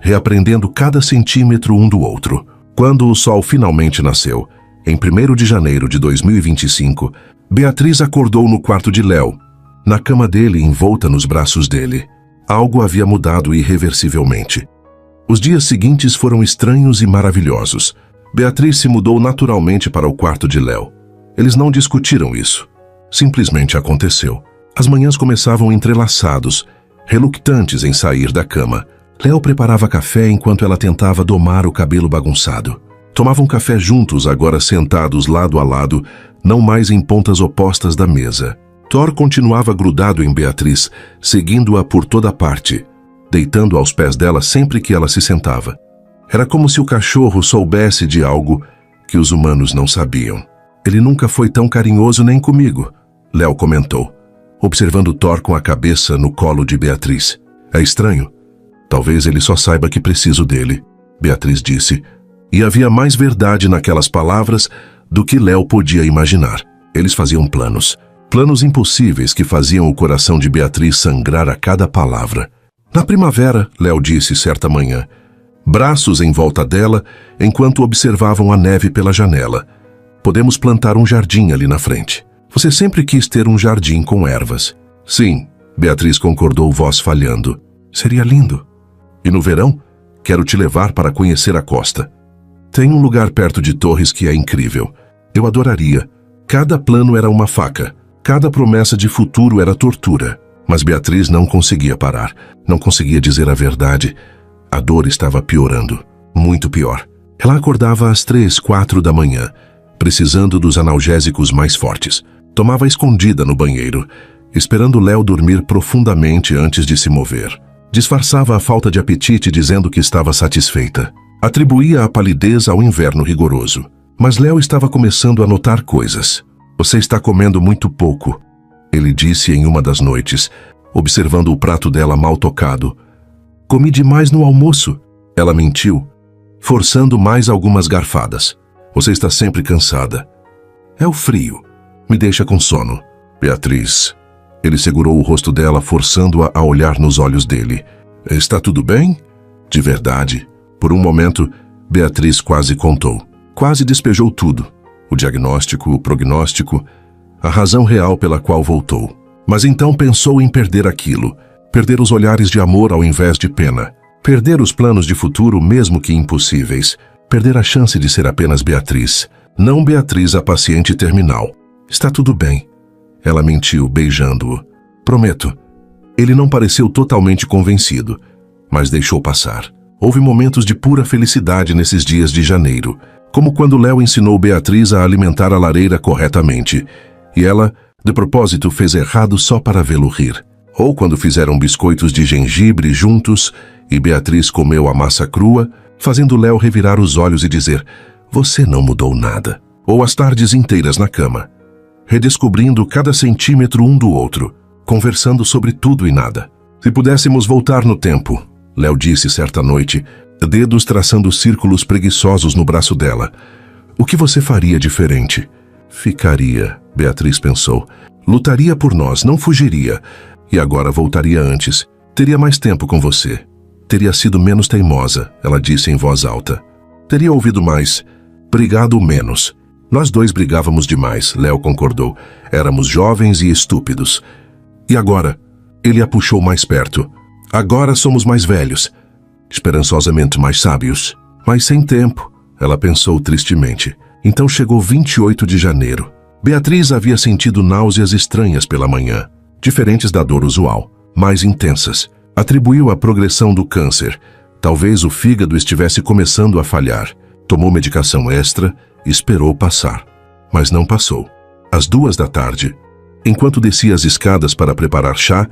reaprendendo cada centímetro um do outro. Quando o sol finalmente nasceu, em 1º de janeiro de 2025, Beatriz acordou no quarto de Léo, na cama dele, envolta nos braços dele. Algo havia mudado irreversivelmente. Os dias seguintes foram estranhos e maravilhosos. Beatriz se mudou naturalmente para o quarto de Léo. Eles não discutiram isso. Simplesmente aconteceu. As manhãs começavam entrelaçados, relutantes em sair da cama. Léo preparava café enquanto ela tentava domar o cabelo bagunçado. Tomavam café juntos, agora sentados lado a lado, não mais em pontas opostas da mesa. Thor continuava grudado em Beatriz, seguindo-a por toda parte, deitando aos pés dela sempre que ela se sentava. Era como se o cachorro soubesse de algo que os humanos não sabiam. Ele nunca foi tão carinhoso nem comigo, Léo comentou, observando Thor com a cabeça no colo de Beatriz. É estranho. Talvez ele só saiba que preciso dele, Beatriz disse. E havia mais verdade naquelas palavras do que Léo podia imaginar. Eles faziam planos. Planos impossíveis que faziam o coração de Beatriz sangrar a cada palavra. Na primavera, Léo disse certa manhã, braços em volta dela enquanto observavam a neve pela janela. Podemos plantar um jardim ali na frente. Você sempre quis ter um jardim com ervas. Sim, Beatriz concordou, voz falhando. Seria lindo. E no verão, quero te levar para conhecer a costa. Tem um lugar perto de Torres que é incrível. Eu adoraria. Cada plano era uma faca. Cada promessa de futuro era tortura. Mas Beatriz não conseguia parar. Não conseguia dizer a verdade. A dor estava piorando. Muito pior. Ela acordava às 3, 4 da manhã, precisando dos analgésicos mais fortes. Tomava escondida no banheiro, esperando Léo dormir profundamente antes de se mover. Disfarçava a falta de apetite dizendo que estava satisfeita. Atribuía a palidez ao inverno rigoroso. Mas Léo estava começando a notar coisas. Você está comendo muito pouco, ele disse em uma das noites, observando o prato dela mal tocado. Comi demais no almoço. Ela mentiu, forçando mais algumas garfadas. Você está sempre cansada. É o frio. Me deixa com sono. Beatriz. Ele segurou o rosto dela, forçando-a a olhar nos olhos dele. Está tudo bem? De verdade. Por um momento, Beatriz quase contou. Quase despejou tudo. O diagnóstico, o prognóstico, a razão real pela qual voltou. Mas então pensou em perder aquilo. Perder os olhares de amor ao invés de pena. Perder os planos de futuro, mesmo que impossíveis. Perder a chance de ser apenas Beatriz. Não Beatriz, a paciente terminal. Está tudo bem. Ela mentiu, beijando-o. Prometo. Ele não pareceu totalmente convencido, mas deixou passar. Houve momentos de pura felicidade nesses dias de janeiro, como quando Léo ensinou Beatriz a alimentar a lareira corretamente, e ela, de propósito, fez errado só para vê-lo rir. Ou quando fizeram biscoitos de gengibre juntos e Beatriz comeu a massa crua, fazendo Léo revirar os olhos e dizer: "Você não mudou nada." Ou as tardes inteiras na cama, redescobrindo cada centímetro um do outro, conversando sobre tudo e nada. Se pudéssemos voltar no tempo, Léo disse certa noite, dedos traçando círculos preguiçosos no braço dela. O que você faria diferente? Ficaria, Beatriz pensou. Lutaria por nós, não fugiria. E agora voltaria antes. Teria mais tempo com você. Teria sido menos teimosa, ela disse em voz alta. Teria ouvido mais. Brigado menos. Nós dois brigávamos demais, Léo concordou. Éramos jovens e estúpidos. E agora? Ele a puxou mais perto. Agora somos mais velhos. Esperançosamente mais sábios. Mas sem tempo, ela pensou tristemente. Então chegou 28 de janeiro. Beatriz havia sentido náuseas estranhas pela manhã, diferentes da dor usual, mais intensas. Atribuiu a progressão do câncer. Talvez o fígado estivesse começando a falhar. Tomou medicação extra e esperou passar. Mas não passou. Às 2 da tarde, enquanto descia as escadas para preparar chá,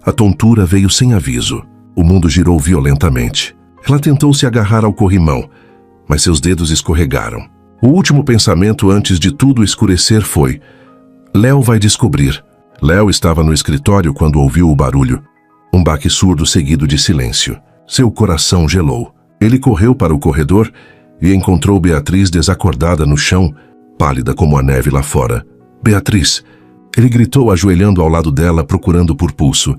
a tontura veio sem aviso. O mundo girou violentamente. Ela tentou se agarrar ao corrimão, mas seus dedos escorregaram. O último pensamento antes de tudo escurecer foi: Léo vai descobrir. Léo estava no escritório quando ouviu o barulho. Um baque surdo seguido de silêncio. Seu coração gelou. Ele correu para o corredor e encontrou Beatriz desacordada no chão, pálida como a neve lá fora. Beatriz! Ele gritou ajoelhando ao lado dela, procurando por pulso.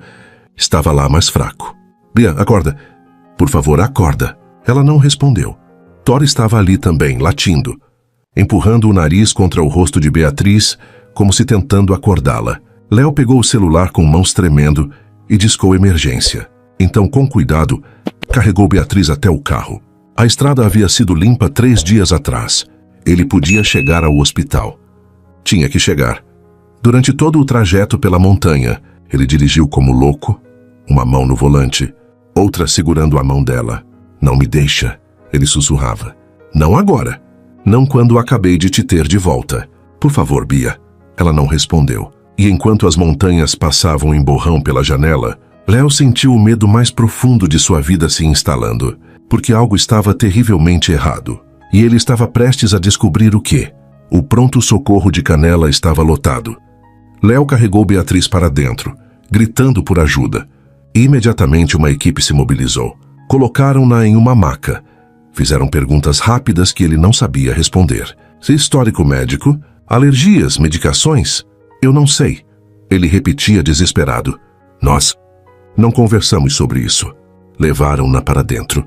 Estava lá mais fraco. Bea, acorda. Por favor, acorda. Ela não respondeu. Thor estava ali também, latindo, empurrando o nariz contra o rosto de Beatriz, como se tentando acordá-la. Léo pegou o celular com mãos tremendo e discou emergência. Então, com cuidado, carregou Beatriz até o carro. A estrada havia sido limpa 3 dias atrás. Ele podia chegar ao hospital. Tinha que chegar. Durante todo o trajeto pela montanha, ele dirigiu como louco, uma mão no volante, outra segurando a mão dela. Não me deixa, ele sussurrava. Não agora. Não quando acabei de te ter de volta. Por favor, Bia. Ela não respondeu. E enquanto as montanhas passavam em borrão pela janela, Léo sentiu o medo mais profundo de sua vida se instalando, porque algo estava terrivelmente errado. E ele estava prestes a descobrir o quê? O pronto-socorro de Canela estava lotado. Léo carregou Beatriz para dentro, gritando por ajuda. E imediatamente uma equipe se mobilizou. Colocaram-na em uma maca. Fizeram perguntas rápidas que ele não sabia responder. Seu histórico médico? Alergias? Medicações? Eu não sei. Ele repetia desesperado. Nós não conversamos sobre isso. Levaram-na para dentro.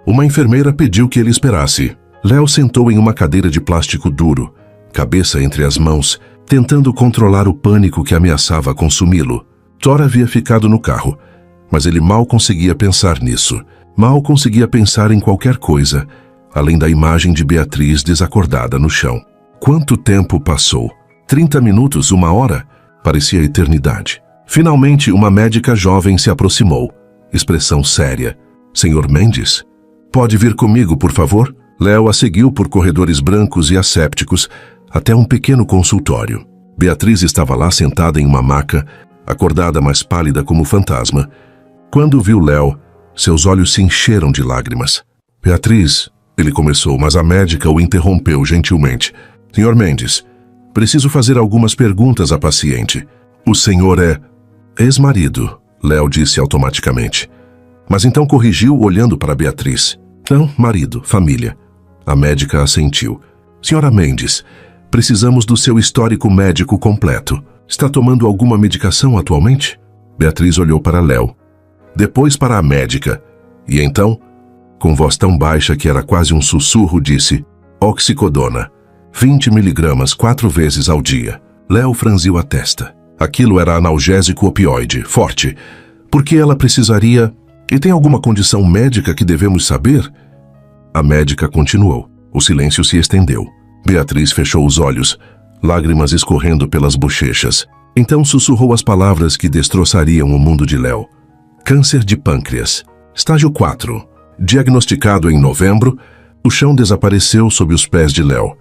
Uma enfermeira pediu que ele esperasse. Léo sentou em uma cadeira de plástico duro, cabeça entre as mãos, tentando controlar o pânico que ameaçava consumi-lo. Thor havia ficado no carro, mas ele mal conseguia pensar nisso. Mal conseguia pensar em qualquer coisa, além da imagem de Beatriz desacordada no chão. Quanto tempo passou? 30 minutos, 1 hora? Parecia eternidade. Finalmente, uma médica jovem se aproximou. Expressão séria. Senhor Mendes? Pode vir comigo, por favor? Léo a seguiu por corredores brancos e assépticos até um pequeno consultório. Beatriz estava lá sentada em uma maca, acordada mas pálida como fantasma. Quando viu Léo, seus olhos se encheram de lágrimas. Beatriz, ele começou, mas a médica o interrompeu gentilmente. Senhor Mendes, preciso fazer algumas perguntas à paciente. O senhor é ex-marido, Léo disse automaticamente. Mas então corrigiu olhando para Beatriz. Não, marido, família. A médica assentiu. Senhora Mendes, precisamos do seu histórico médico completo. Está tomando alguma medicação atualmente? Beatriz olhou para Léo. Depois para a médica. E então, com voz tão baixa que era quase um sussurro, disse: oxicodona. 20 miligramas 4 vezes ao dia. Léo franziu a testa. Aquilo era analgésico opioide, forte. Por que ela precisaria... E tem alguma condição médica que devemos saber? A médica continuou. O silêncio se estendeu. Beatriz fechou os olhos, lágrimas escorrendo pelas bochechas. Então sussurrou as palavras que destroçariam o mundo de Léo. Câncer de pâncreas. Estágio 4. Diagnosticado em novembro, o chão desapareceu sob os pés de Léo.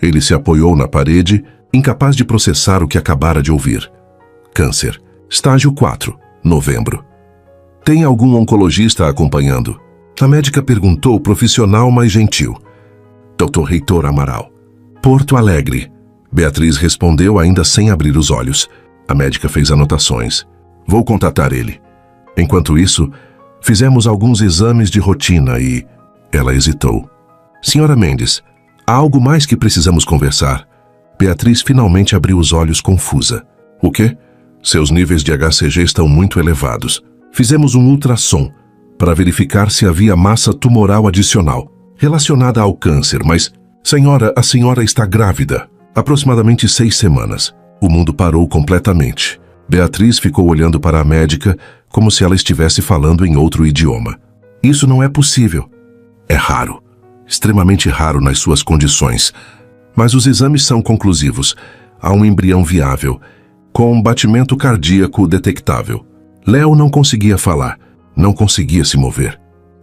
Ele se apoiou na parede, incapaz de processar o que acabara de ouvir. Câncer. Estágio 4. Novembro. Tem algum oncologista acompanhando? A médica perguntou, profissional, mas gentil. Dr. Heitor Amaral. Porto Alegre. Beatriz respondeu ainda sem abrir os olhos. A médica fez anotações. Vou contatar ele. Enquanto isso, fizemos alguns exames de rotina e... Ela hesitou. Senhora Mendes, há algo mais que precisamos conversar. Beatriz finalmente abriu os olhos confusa. O quê? Seus níveis de HCG estão muito elevados. Fizemos um ultrassom para verificar se havia massa tumoral adicional relacionada ao câncer, mas... Senhora, a senhora está grávida. Aproximadamente 6 semanas. O mundo parou completamente. Beatriz ficou olhando para a médica como se ela estivesse falando em outro idioma. Isso não é possível. É raro. Extremamente raro nas suas condições. Mas os exames são conclusivos. Há um embrião viável, com um batimento cardíaco detectável. Léo não conseguia falar, não conseguia se mover,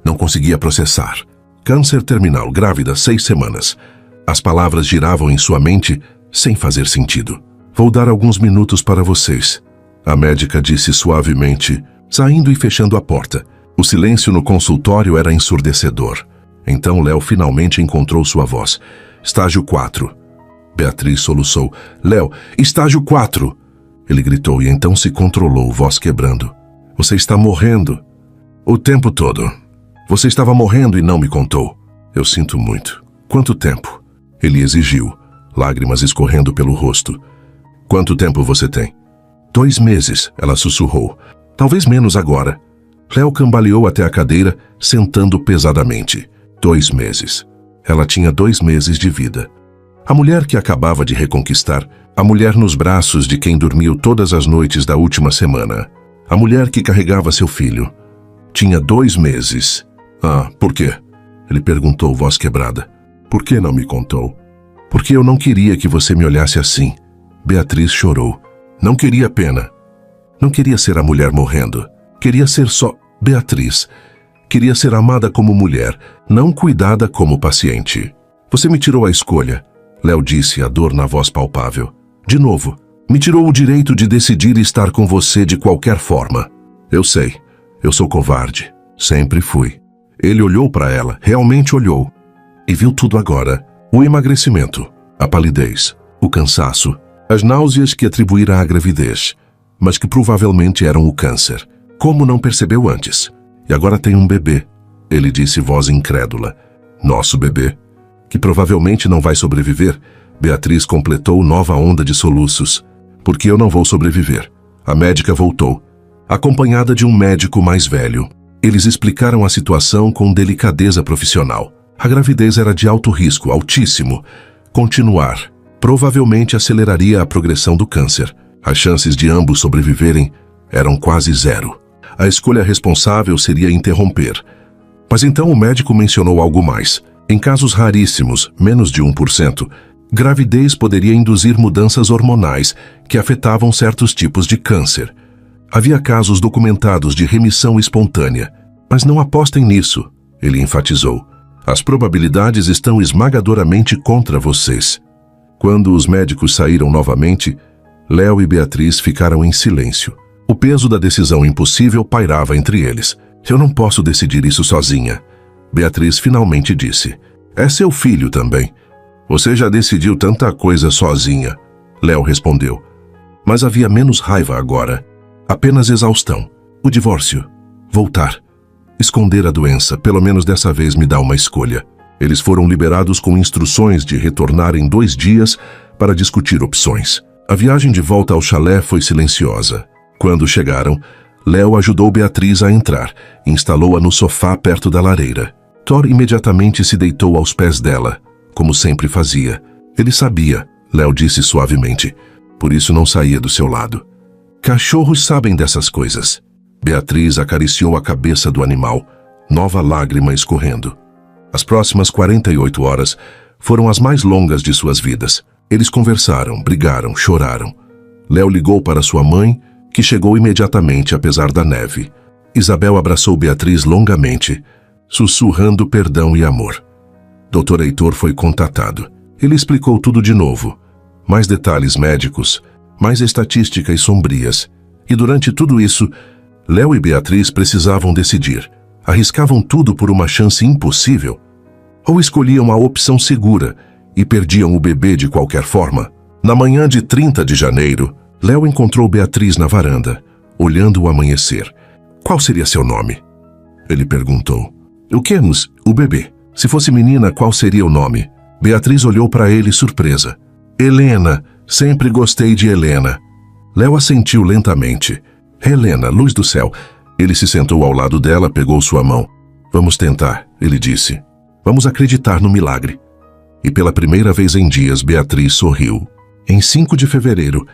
não conseguia processar. Câncer terminal, grávida, 6 semanas. As palavras giravam em sua mente sem fazer sentido. Vou dar alguns minutos para vocês, a médica disse suavemente, saindo e fechando a porta. O silêncio no consultório era ensurdecedor. Então Léo finalmente encontrou sua voz. Estágio 4. Beatriz soluçou. Léo, estágio 4. Ele gritou e então se controlou, voz quebrando. Você está morrendo. O tempo todo. Você estava morrendo e não me contou. Eu sinto muito. Quanto tempo? Ele exigiu, lágrimas escorrendo pelo rosto. Quanto tempo você tem? 2 meses, ela sussurrou. Talvez menos agora. Léo cambaleou até a cadeira, sentando pesadamente. 2 meses. Ela tinha 2 meses de vida. A mulher que acabava de reconquistar, a mulher nos braços de quem dormiu todas as noites da última semana, a mulher que carregava seu filho. Tinha 2 meses. Ah, por quê? Ele perguntou, voz quebrada. Por que não me contou? Porque eu não queria que você me olhasse assim. Beatriz chorou. Não queria pena. Não queria ser a mulher morrendo. Queria ser só Beatriz. Queria ser amada como mulher, não cuidada como paciente. Você me tirou a escolha, Léo disse, a dor na voz palpável. De novo, me tirou o direito de decidir estar com você de qualquer forma. Eu sei, eu sou covarde. Sempre fui. Ele olhou para ela, realmente olhou. E viu tudo agora. O emagrecimento, a palidez, o cansaço, as náuseas que atribuíra à gravidez, mas que provavelmente eram o câncer. Como não percebeu antes? E agora tem um bebê, ele disse, voz incrédula. Nosso bebê, que provavelmente não vai sobreviver. Beatriz completou nova onda de soluços. Porque eu não vou sobreviver. A médica voltou, acompanhada de um médico mais velho. Eles explicaram a situação com delicadeza profissional. A gravidez era de alto risco, altíssimo. Continuar provavelmente aceleraria a progressão do câncer. As chances de ambos sobreviverem eram quase 0. A escolha responsável seria interromper. Mas então o médico mencionou algo mais. Em casos raríssimos, menos de 1%, gravidez poderia induzir mudanças hormonais que afetavam certos tipos de câncer. Havia casos documentados de remissão espontânea. Mas não apostem nisso, ele enfatizou. As probabilidades estão esmagadoramente contra vocês. Quando os médicos saíram novamente, Léo e Beatriz ficaram em silêncio. O peso da decisão impossível pairava entre eles. Eu não posso decidir isso sozinha. Beatriz finalmente disse. É seu filho também. Você já decidiu tanta coisa sozinha. Léo respondeu. Mas havia menos raiva agora. Apenas exaustão. O divórcio. Voltar. Esconder a doença, pelo menos dessa vez me dá uma escolha. Eles foram liberados com instruções de retornar em 2 dias para discutir opções. A viagem de volta ao chalé foi silenciosa. Quando chegaram, Léo ajudou Beatriz a entrar e instalou-a no sofá perto da lareira. Thor imediatamente se deitou aos pés dela, como sempre fazia. Ele sabia, Léo disse suavemente, por isso não saía do seu lado. Cachorros sabem dessas coisas. Beatriz acariciou a cabeça do animal, nova lágrima escorrendo. As próximas 48 horas foram as mais longas de suas vidas. Eles conversaram, brigaram, choraram. Léo ligou para sua mãe, que chegou imediatamente apesar da neve. Isabel abraçou Beatriz longamente, sussurrando perdão e amor. Dr. Heitor foi contatado. Ele explicou tudo de novo. Mais detalhes médicos, mais estatísticas sombrias. E durante tudo isso, Léo e Beatriz precisavam decidir. Arriscavam tudo por uma chance impossível? Ou escolhiam a opção segura e perdiam o bebê de qualquer forma? Na manhã de 30 de janeiro, Léo encontrou Beatriz na varanda, olhando o amanhecer. Qual seria seu nome? Ele perguntou. O Kenos, o bebê. Se fosse menina, qual seria o nome? Beatriz olhou para ele surpresa. Helena, sempre gostei de Helena. Léo assentiu lentamente. Helena, luz do céu. Ele se sentou ao lado dela, pegou sua mão. Vamos tentar, ele disse. Vamos acreditar no milagre. E pela primeira vez em dias, Beatriz sorriu. Em 5 de fevereiro,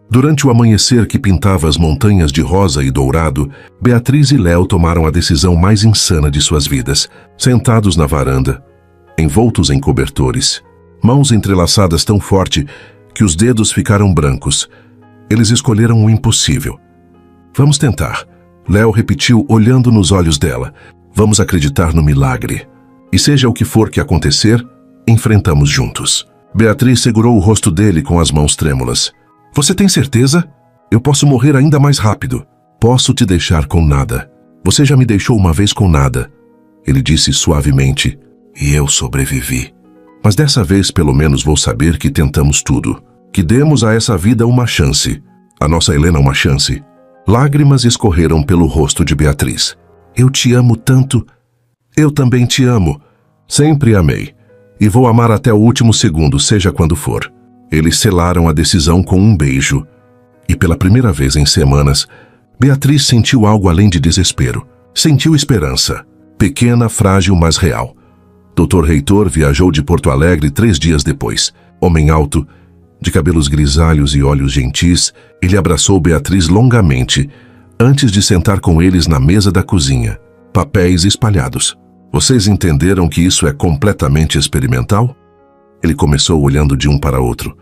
durante o amanhecer que pintava as montanhas de rosa e dourado, Beatriz e Léo tomaram a decisão mais insana de suas vidas. Sentados na varanda, envoltos em cobertores, mãos entrelaçadas tão forte que os dedos ficaram brancos. Eles escolheram o impossível. Vamos tentar. Léo repetiu, olhando nos olhos dela. Vamos acreditar no milagre. E seja o que for que acontecer, enfrentamos juntos. Beatriz segurou o rosto dele com as mãos trêmulas. Você tem certeza? Eu posso morrer ainda mais rápido. Posso te deixar com nada. Você já me deixou uma vez com nada. Ele disse suavemente. E eu sobrevivi. Mas dessa vez pelo menos vou saber que tentamos tudo. Que demos a essa vida uma chance. A nossa Helena uma chance. Lágrimas escorreram pelo rosto de Beatriz. Eu te amo tanto. Eu também te amo. Sempre amei. E vou amar até o último segundo, seja quando for. Eles selaram a decisão com um beijo. E pela primeira vez em semanas, Beatriz sentiu algo além de desespero. Sentiu esperança. Pequena, frágil, mas real. Dr. Heitor viajou de Porto Alegre 3 dias depois. Homem alto, de cabelos grisalhos e olhos gentis, ele abraçou Beatriz longamente, antes de sentar com eles na mesa da cozinha. Papéis espalhados. Vocês entenderam que isso é completamente experimental? Ele começou olhando de um para outro.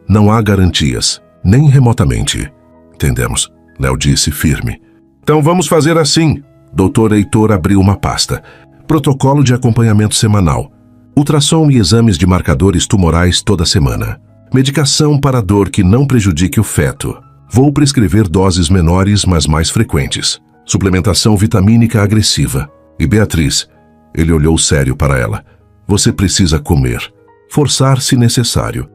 Não há garantias, nem remotamente. Entendemos, Léo disse firme. Então vamos fazer assim. Dr. Heitor abriu uma pasta. Protocolo de acompanhamento semanal. Ultrassom e exames de marcadores tumorais toda semana. Medicação para dor que não prejudique o feto. Vou prescrever doses menores, mas mais frequentes. Suplementação vitamínica agressiva. E Beatriz, ele olhou sério para ela. Você precisa comer. Forçar se necessário.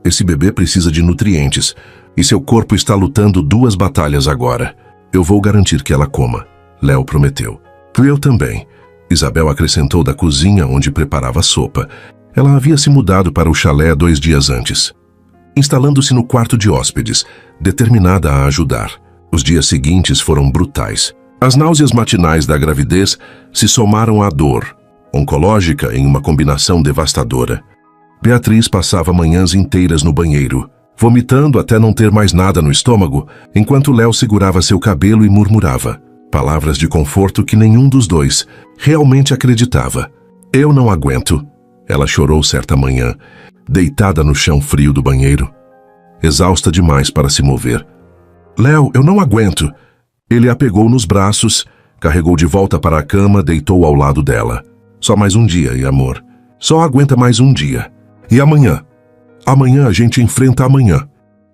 Esse bebê precisa de nutrientes e seu corpo está lutando 2 batalhas agora. Eu vou garantir que ela coma. Léo prometeu. Eu também. Isabel acrescentou da cozinha onde preparava sopa. Ela havia se mudado para o chalé 2 dias antes. Instalando-se no quarto de hóspedes, determinada a ajudar. Os dias seguintes foram brutais. As náuseas matinais da gravidez se somaram à dor, oncológica em uma combinação devastadora. Beatriz passava manhãs inteiras no banheiro, vomitando até não ter mais nada no estômago, enquanto Léo segurava seu cabelo e murmurava. Palavras de conforto que nenhum dos dois realmente acreditava. Eu não aguento. Ela chorou certa manhã, deitada no chão frio do banheiro, exausta demais para se mover. Léo, eu não aguento. Ele a pegou nos braços, carregou de volta para a cama, deitou ao lado dela. Só mais um dia, e amor. Só aguenta mais um dia. E amanhã? Amanhã a gente enfrenta amanhã.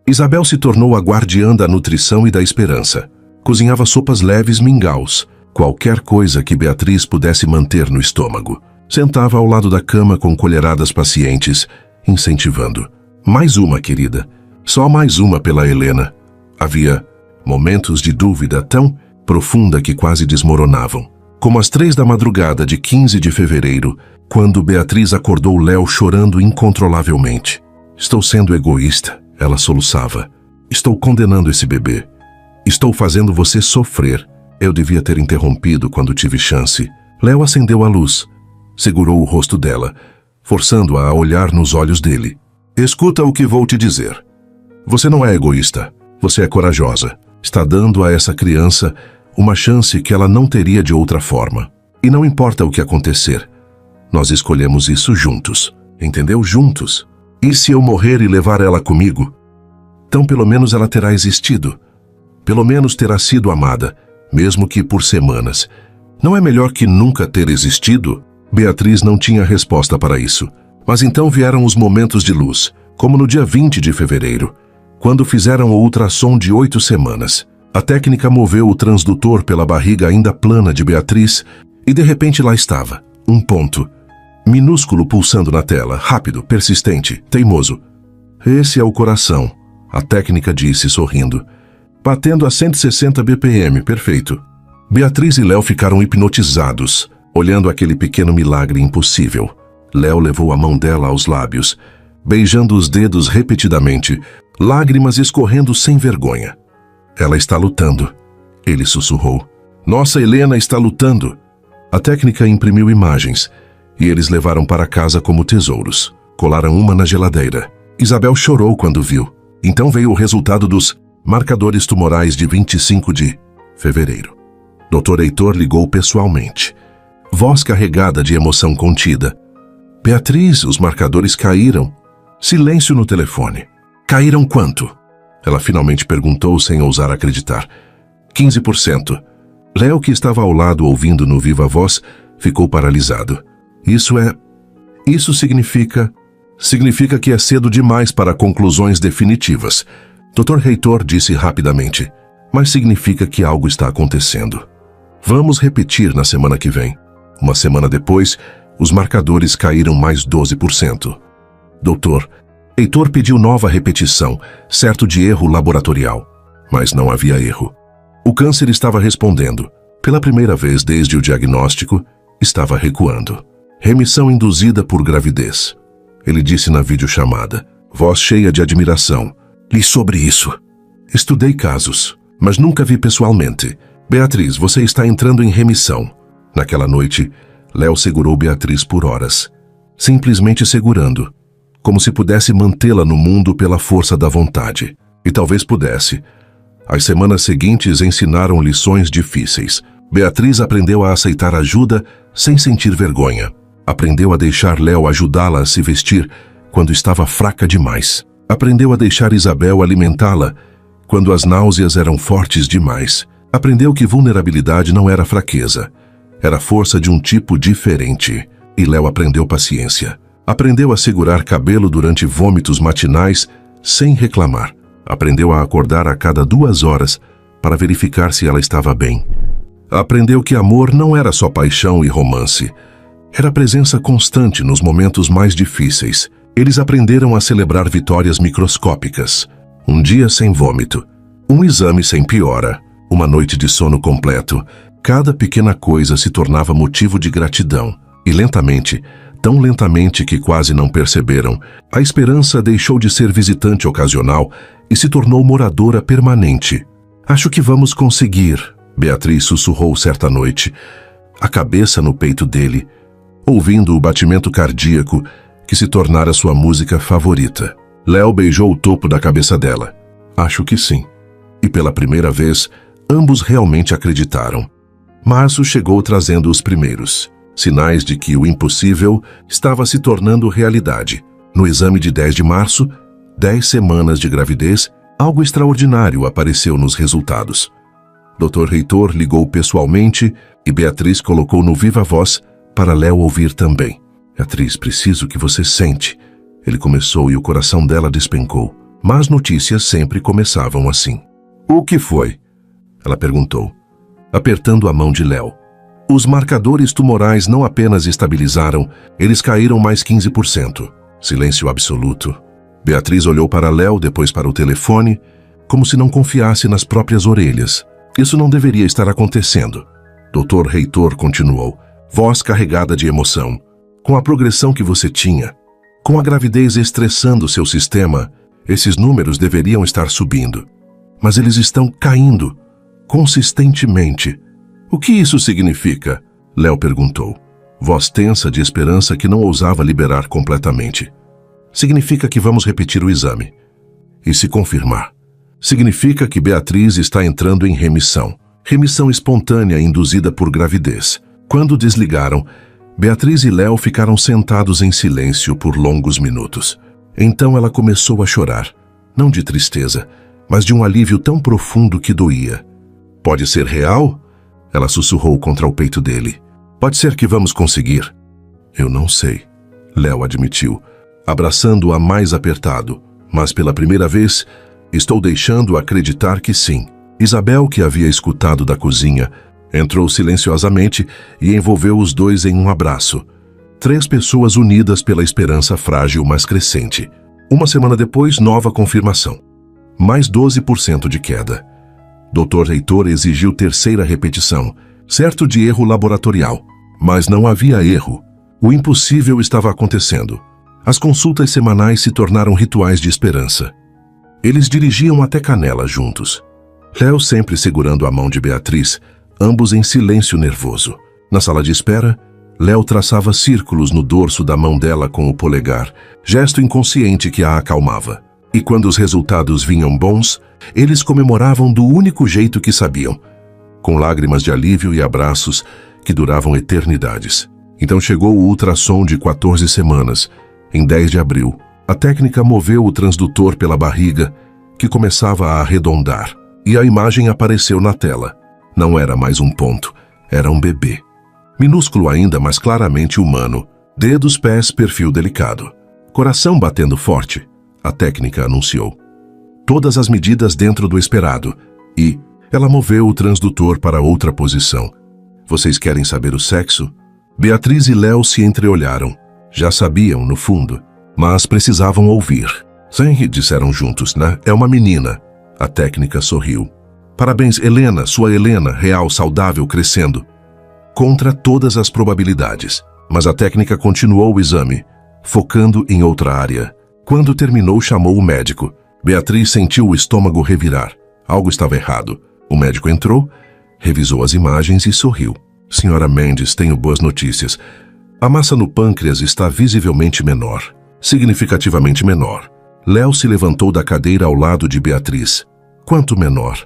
Isabel se tornou a guardiã da nutrição e da esperança. Cozinhava sopas leves mingaus, qualquer coisa que Beatriz pudesse manter no estômago. Sentava ao lado da cama com colheradas pacientes, incentivando. Mais uma, querida. Só mais uma pela Helena. Havia momentos de dúvida tão profunda que quase desmoronavam. Como às 3 da madrugada de 15 de fevereiro, quando Beatriz acordou Léo chorando incontrolavelmente. Estou sendo egoísta, ela soluçava. Estou condenando esse bebê. Estou fazendo você sofrer. Eu devia ter interrompido quando tive chance. Léo acendeu a luz. Segurou o rosto dela, forçando-a a olhar nos olhos dele. Escuta o que vou te dizer. Você não é egoísta. Você é corajosa. Está dando a essa criança uma chance que ela não teria de outra forma. E não importa o que acontecer. Nós escolhemos isso juntos. Entendeu? Juntos. E se eu morrer e levar ela comigo? Então pelo menos ela terá existido. Pelo menos terá sido amada, mesmo que por semanas. Não é melhor que nunca ter existido? Beatriz não tinha resposta para isso. Mas então vieram os momentos de luz, como no dia 20 de fevereiro, quando fizeram o ultrassom de 8 semanas. A técnica moveu o transdutor pela barriga ainda plana de Beatriz e de repente lá estava, um ponto, minúsculo pulsando na tela, rápido, persistente, teimoso. Esse é o coração, a técnica disse sorrindo. Batendo a 160 BPM, perfeito. Beatriz e Léo ficaram hipnotizados, olhando aquele pequeno milagre impossível. Léo levou a mão dela aos lábios, beijando os dedos repetidamente, lágrimas escorrendo sem vergonha. Ela está lutando, ele sussurrou. Nossa Helena está lutando. A técnica imprimiu imagens, e eles levaram para casa como tesouros. Colaram uma na geladeira. Isabel chorou quando viu. Então veio o resultado dos marcadores tumorais de 25 de fevereiro. Dr. Heitor ligou pessoalmente. Voz carregada de emoção contida. Beatriz, os marcadores caíram. Silêncio no telefone. Caíram quanto? Ela finalmente perguntou sem ousar acreditar. 15%. Léo, que estava ao lado ouvindo no viva voz, ficou paralisado. Isso significa que é cedo demais para conclusões definitivas. Dr. Heitor disse rapidamente. Mas significa que algo está acontecendo. Vamos repetir na semana que vem. Uma semana depois, os marcadores caíram mais 12%. Doutor, Heitor pediu nova repetição, certo de erro laboratorial. Mas não havia erro. O câncer estava respondendo. Pela primeira vez desde o diagnóstico, estava recuando. Remissão induzida por gravidez. Ele disse na videochamada, voz cheia de admiração. Li sobre isso. Estudei casos, mas nunca vi pessoalmente. Beatriz, você está entrando em remissão. Naquela noite, Léo segurou Beatriz por horas. Simplesmente segurando. Como se pudesse mantê-la no mundo pela força da vontade. E talvez pudesse. As semanas seguintes ensinaram lições difíceis. Beatriz aprendeu a aceitar ajuda sem sentir vergonha. Aprendeu a deixar Léo ajudá-la a se vestir quando estava fraca demais. Aprendeu a deixar Isabel alimentá-la quando as náuseas eram fortes demais. Aprendeu que vulnerabilidade não era fraqueza. Era força de um tipo diferente. E Léo aprendeu paciência. Aprendeu a segurar cabelo durante vômitos matinais sem reclamar. Aprendeu a acordar a cada 2 horas para verificar se ela estava bem. Aprendeu que amor não era só paixão e romance. Era presença constante nos momentos mais difíceis. Eles aprenderam a celebrar vitórias microscópicas. Um dia sem vômito. Um exame sem piora. Uma noite de sono completo. Cada pequena coisa se tornava motivo de gratidão. E lentamente, tão lentamente que quase não perceberam, a esperança deixou de ser visitante ocasional e se tornou moradora permanente. Acho que vamos conseguir, Beatriz sussurrou certa noite, a cabeça no peito dele, ouvindo o batimento cardíaco que se tornara sua música favorita. Léo beijou o topo da cabeça dela. Acho que sim. E pela primeira vez, ambos realmente acreditaram. Março chegou trazendo os primeiros sinais de que o impossível estava se tornando realidade. No exame de 10 de março, 10 semanas de gravidez, algo extraordinário apareceu nos resultados. Dr. Heitor ligou pessoalmente e Beatriz colocou no viva voz para Léo ouvir também. Beatriz, preciso que você sente. Ele começou e o coração dela despencou. Mas notícias sempre começavam assim. O que foi? Ela perguntou, apertando a mão de Léo. Os marcadores tumorais não apenas estabilizaram, eles caíram mais 15%. Silêncio absoluto. Beatriz olhou para Léo, depois para o telefone, como se não confiasse nas próprias orelhas. Isso não deveria estar acontecendo. Dr. Reitor continuou, voz carregada de emoção. Com a progressão que você tinha, com a gravidez estressando seu sistema, esses números deveriam estar subindo. Mas eles estão caindo, consistentemente. O que isso significa? Léo perguntou, voz tensa de esperança que não ousava liberar completamente. Significa que vamos repetir o exame. E se confirmar, significa que Beatriz está entrando em remissão. Remissão espontânea induzida por gravidez. Quando desligaram, Beatriz e Léo ficaram sentados em silêncio por longos minutos. Então ela começou a chorar, não de tristeza, mas de um alívio tão profundo que doía. Pode ser real? Ela sussurrou contra o peito dele. Pode ser que vamos conseguir? Eu não sei, Léo admitiu, abraçando-a mais apertado, mas pela primeira vez, estou deixando acreditar que sim. Isabel, que havia escutado da cozinha, entrou silenciosamente e envolveu os dois em um abraço. 3 pessoas unidas pela esperança frágil mas crescente. Uma semana depois, nova confirmação. Mais 12% de queda. Dr. Reitor exigiu terceira repetição, certo de erro laboratorial. Mas não havia erro. O impossível estava acontecendo. As consultas semanais se tornaram rituais de esperança. Eles dirigiam até Canela juntos. Léo sempre segurando a mão de Beatriz, ambos em silêncio nervoso. Na sala de espera, Léo traçava círculos no dorso da mão dela com o polegar, gesto inconsciente que a acalmava. E quando os resultados vinham bons, eles comemoravam do único jeito que sabiam, com lágrimas de alívio e abraços que duravam eternidades. Então chegou o ultrassom de 14 semanas, em 10 de abril. A técnica moveu o transdutor pela barriga, que começava a arredondar, e a imagem apareceu na tela. Não era mais um ponto, era um bebê. Minúsculo ainda, mas claramente humano. Dedos, pés, perfil delicado. Coração batendo forte, a técnica anunciou. Todas as medidas dentro do esperado, e ela moveu o transdutor para outra posição. Vocês querem saber o sexo? Beatriz e Léo se entreolharam. Já sabiam, no fundo, mas precisavam ouvir. Sim, disseram juntos, né? É uma menina. A técnica sorriu. Parabéns, Helena, sua Helena, real, saudável, crescendo. Contra todas as probabilidades. Mas a técnica continuou o exame, focando em outra área. Quando terminou, chamou o médico. Beatriz sentiu o estômago revirar. Algo estava errado. O médico entrou, revisou as imagens e sorriu. Senhora Mendes, tenho boas notícias. A massa no pâncreas está visivelmente menor, significativamente menor. Léo se levantou da cadeira ao lado de Beatriz. Quanto menor?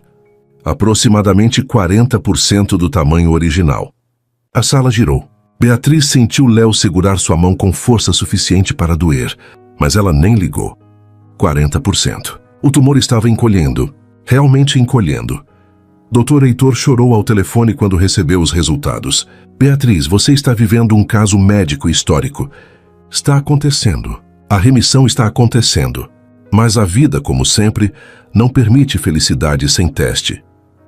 Aproximadamente 40% do tamanho original. A sala girou. Beatriz sentiu Léo segurar sua mão com força suficiente para doer, mas ela nem ligou. 40%. O tumor estava encolhendo, realmente encolhendo. Dr. Heitor chorou ao telefone quando recebeu os resultados. Beatriz, você está vivendo um caso médico histórico. Está acontecendo. A remissão está acontecendo. Mas a vida, como sempre, não permite felicidade sem teste.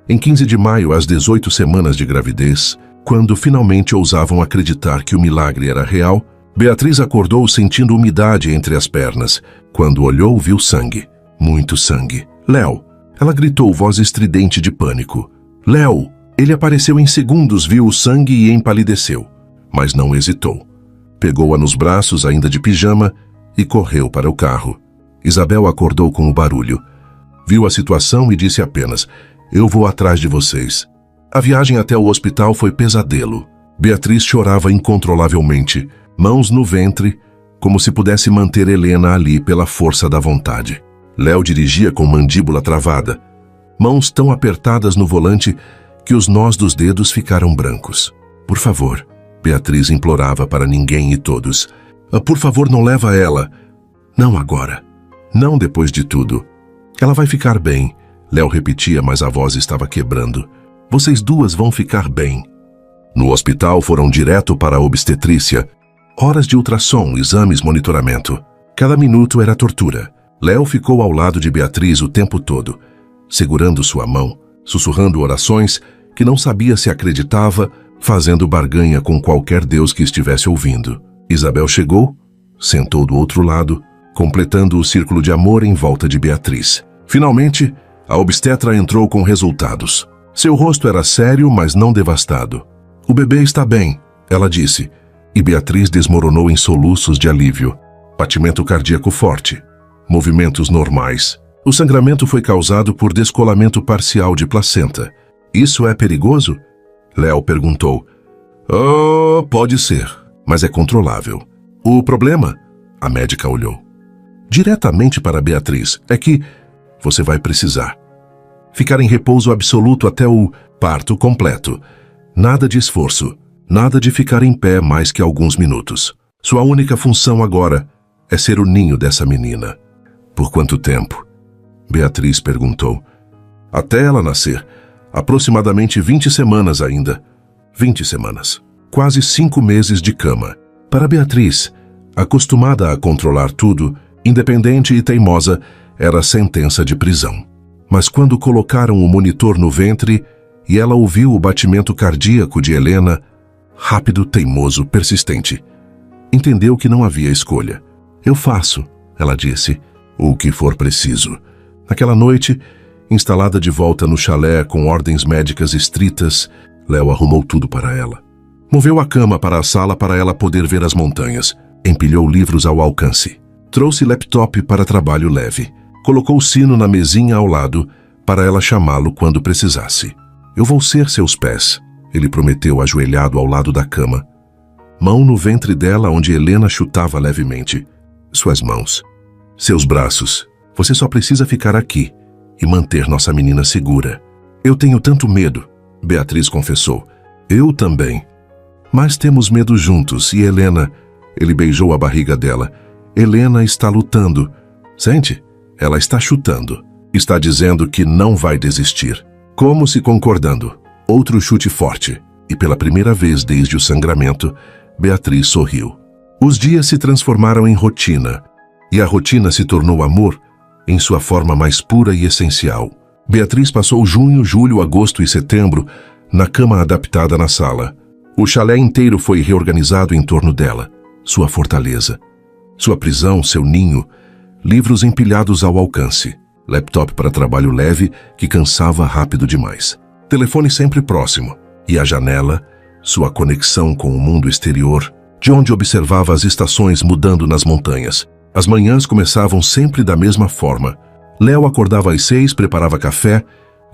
Em 15 de maio, às 18 semanas de gravidez, quando finalmente ousavam acreditar que o milagre era real, Beatriz acordou sentindo umidade entre as pernas. Quando olhou, viu sangue. Muito sangue. Léo! Ela gritou, voz estridente de pânico. Léo! Ele apareceu em segundos, viu o sangue e empalideceu. Mas não hesitou. Pegou-a nos braços, ainda de pijama, e correu para o carro. Isabel acordou com o barulho. Viu a situação e disse apenas, eu vou atrás de vocês. A viagem até o hospital foi pesadelo. Beatriz chorava incontrolavelmente, mãos no ventre, como se pudesse manter Helena ali pela força da vontade. Léo dirigia com mandíbula travada, mãos tão apertadas no volante que os nós dos dedos ficaram brancos. Por favor, Beatriz implorava para ninguém e todos. Por favor, não leva ela. Não agora. Não depois de tudo. Ela vai ficar bem. Léo repetia, mas a voz estava quebrando. Vocês duas vão ficar bem. No hospital foram direto para a obstetrícia. Horas de ultrassom, exames, monitoramento. Cada minuto era tortura. Léo ficou ao lado de Beatriz o tempo todo, segurando sua mão, sussurrando orações que não sabia se acreditava, fazendo barganha com qualquer Deus que estivesse ouvindo. Isabel chegou, sentou do outro lado, completando o círculo de amor em volta de Beatriz. Finalmente, a obstetra entrou com resultados. Seu rosto era sério, mas não devastado. O bebê está bem, ela disse, e Beatriz desmoronou em soluços de alívio. Batimento cardíaco forte. Movimentos normais. O sangramento foi causado por descolamento parcial de placenta. Isso é perigoso? Léo perguntou. Oh, pode ser, mas é controlável. O problema? A médica olhou. Diretamente para Beatriz, é que você vai precisar ficar em repouso absoluto até o parto completo. Nada de esforço, nada de ficar em pé mais que alguns minutos. Sua única função agora é ser o ninho dessa menina. Por quanto tempo? Beatriz perguntou. Até ela nascer. Aproximadamente 20 semanas ainda. 20 semanas. Quase 5 meses de cama. Para Beatriz, acostumada a controlar tudo, independente e teimosa, era sentença de prisão. Mas quando colocaram o monitor no ventre e ela ouviu o batimento cardíaco de Helena, rápido, teimoso, persistente, entendeu que não havia escolha. Eu faço, ela disse, o que for preciso. Naquela noite, instalada de volta no chalé com ordens médicas estritas, Léo arrumou tudo para ela. Moveu a cama para a sala para ela poder ver as montanhas. Empilhou livros ao alcance. Trouxe laptop para trabalho leve. Colocou o sino na mesinha ao lado para ela chamá-lo quando precisasse. Eu vou ser seus pés, ele prometeu ajoelhado ao lado da cama. Mão no ventre dela onde Helena chutava levemente. Suas mãos. Seus braços. Você só precisa ficar aqui e manter nossa menina segura. Eu tenho tanto medo, Beatriz confessou. Eu também. Mas temos medo juntos e Helena... Ele beijou a barriga dela. Helena está lutando. Sente? Ela está chutando. Está dizendo que não vai desistir. Como se concordando. Outro chute forte. E pela primeira vez desde o sangramento, Beatriz sorriu. Os dias se transformaram em rotina. E a rotina se tornou amor em sua forma mais pura e essencial. Beatriz passou junho, julho, agosto e setembro na cama adaptada na sala. O chalé inteiro foi reorganizado em torno dela. Sua fortaleza. Sua prisão, seu ninho. Livros empilhados ao alcance. Laptop para trabalho leve que cansava rápido demais. Telefone sempre próximo. E a janela, sua conexão com o mundo exterior, de onde observava as estações mudando nas montanhas. As manhãs começavam sempre da mesma forma. Léo acordava às 6, preparava café,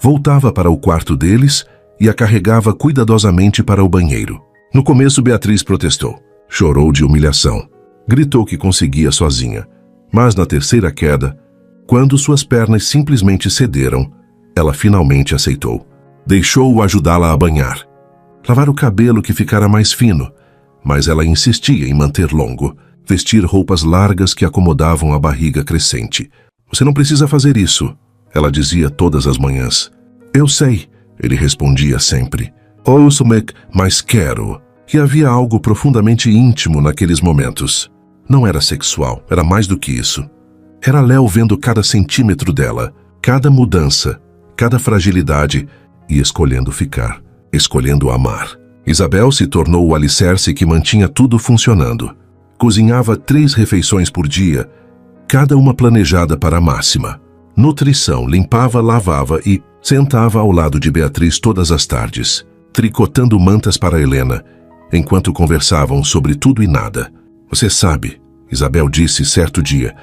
voltava para o quarto deles e a carregava cuidadosamente para o banheiro. No começo, Beatriz protestou. Chorou de humilhação. Gritou que conseguia sozinha. Mas na terceira queda, quando suas pernas simplesmente cederam, ela finalmente aceitou. Deixou-o ajudá-la a banhar. Lavar o cabelo que ficara mais fino, mas ela insistia em manter longo. Vestir roupas largas que acomodavam a barriga crescente. Você não precisa fazer isso, ela dizia todas as manhãs. Eu sei, ele respondia sempre. Ouço-me, mas quero. E havia algo profundamente íntimo naqueles momentos. Não era sexual, era mais do que isso. Era Léo vendo cada centímetro dela, cada mudança, cada fragilidade e escolhendo ficar, escolhendo amar. Isabel se tornou o alicerce que mantinha tudo funcionando. Cozinhava 3 refeições por dia, cada uma planejada para a máxima. Nutrição, limpava, lavava e sentava ao lado de Beatriz todas as tardes, tricotando mantas para Helena, enquanto conversavam sobre tudo e nada. Você sabe, Isabel disse certo dia,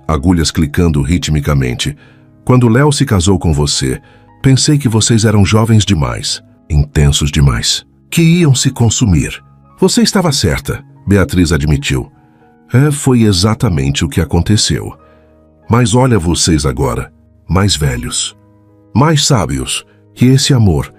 agulhas clicando ritmicamente, quando Léo se casou com você, pensei que vocês eram jovens demais, intensos demais, que iam se consumir. Você estava certa, Beatriz admitiu. Foi exatamente o que aconteceu. Mas olha vocês agora, mais velhos, mais sábios, e esse amor...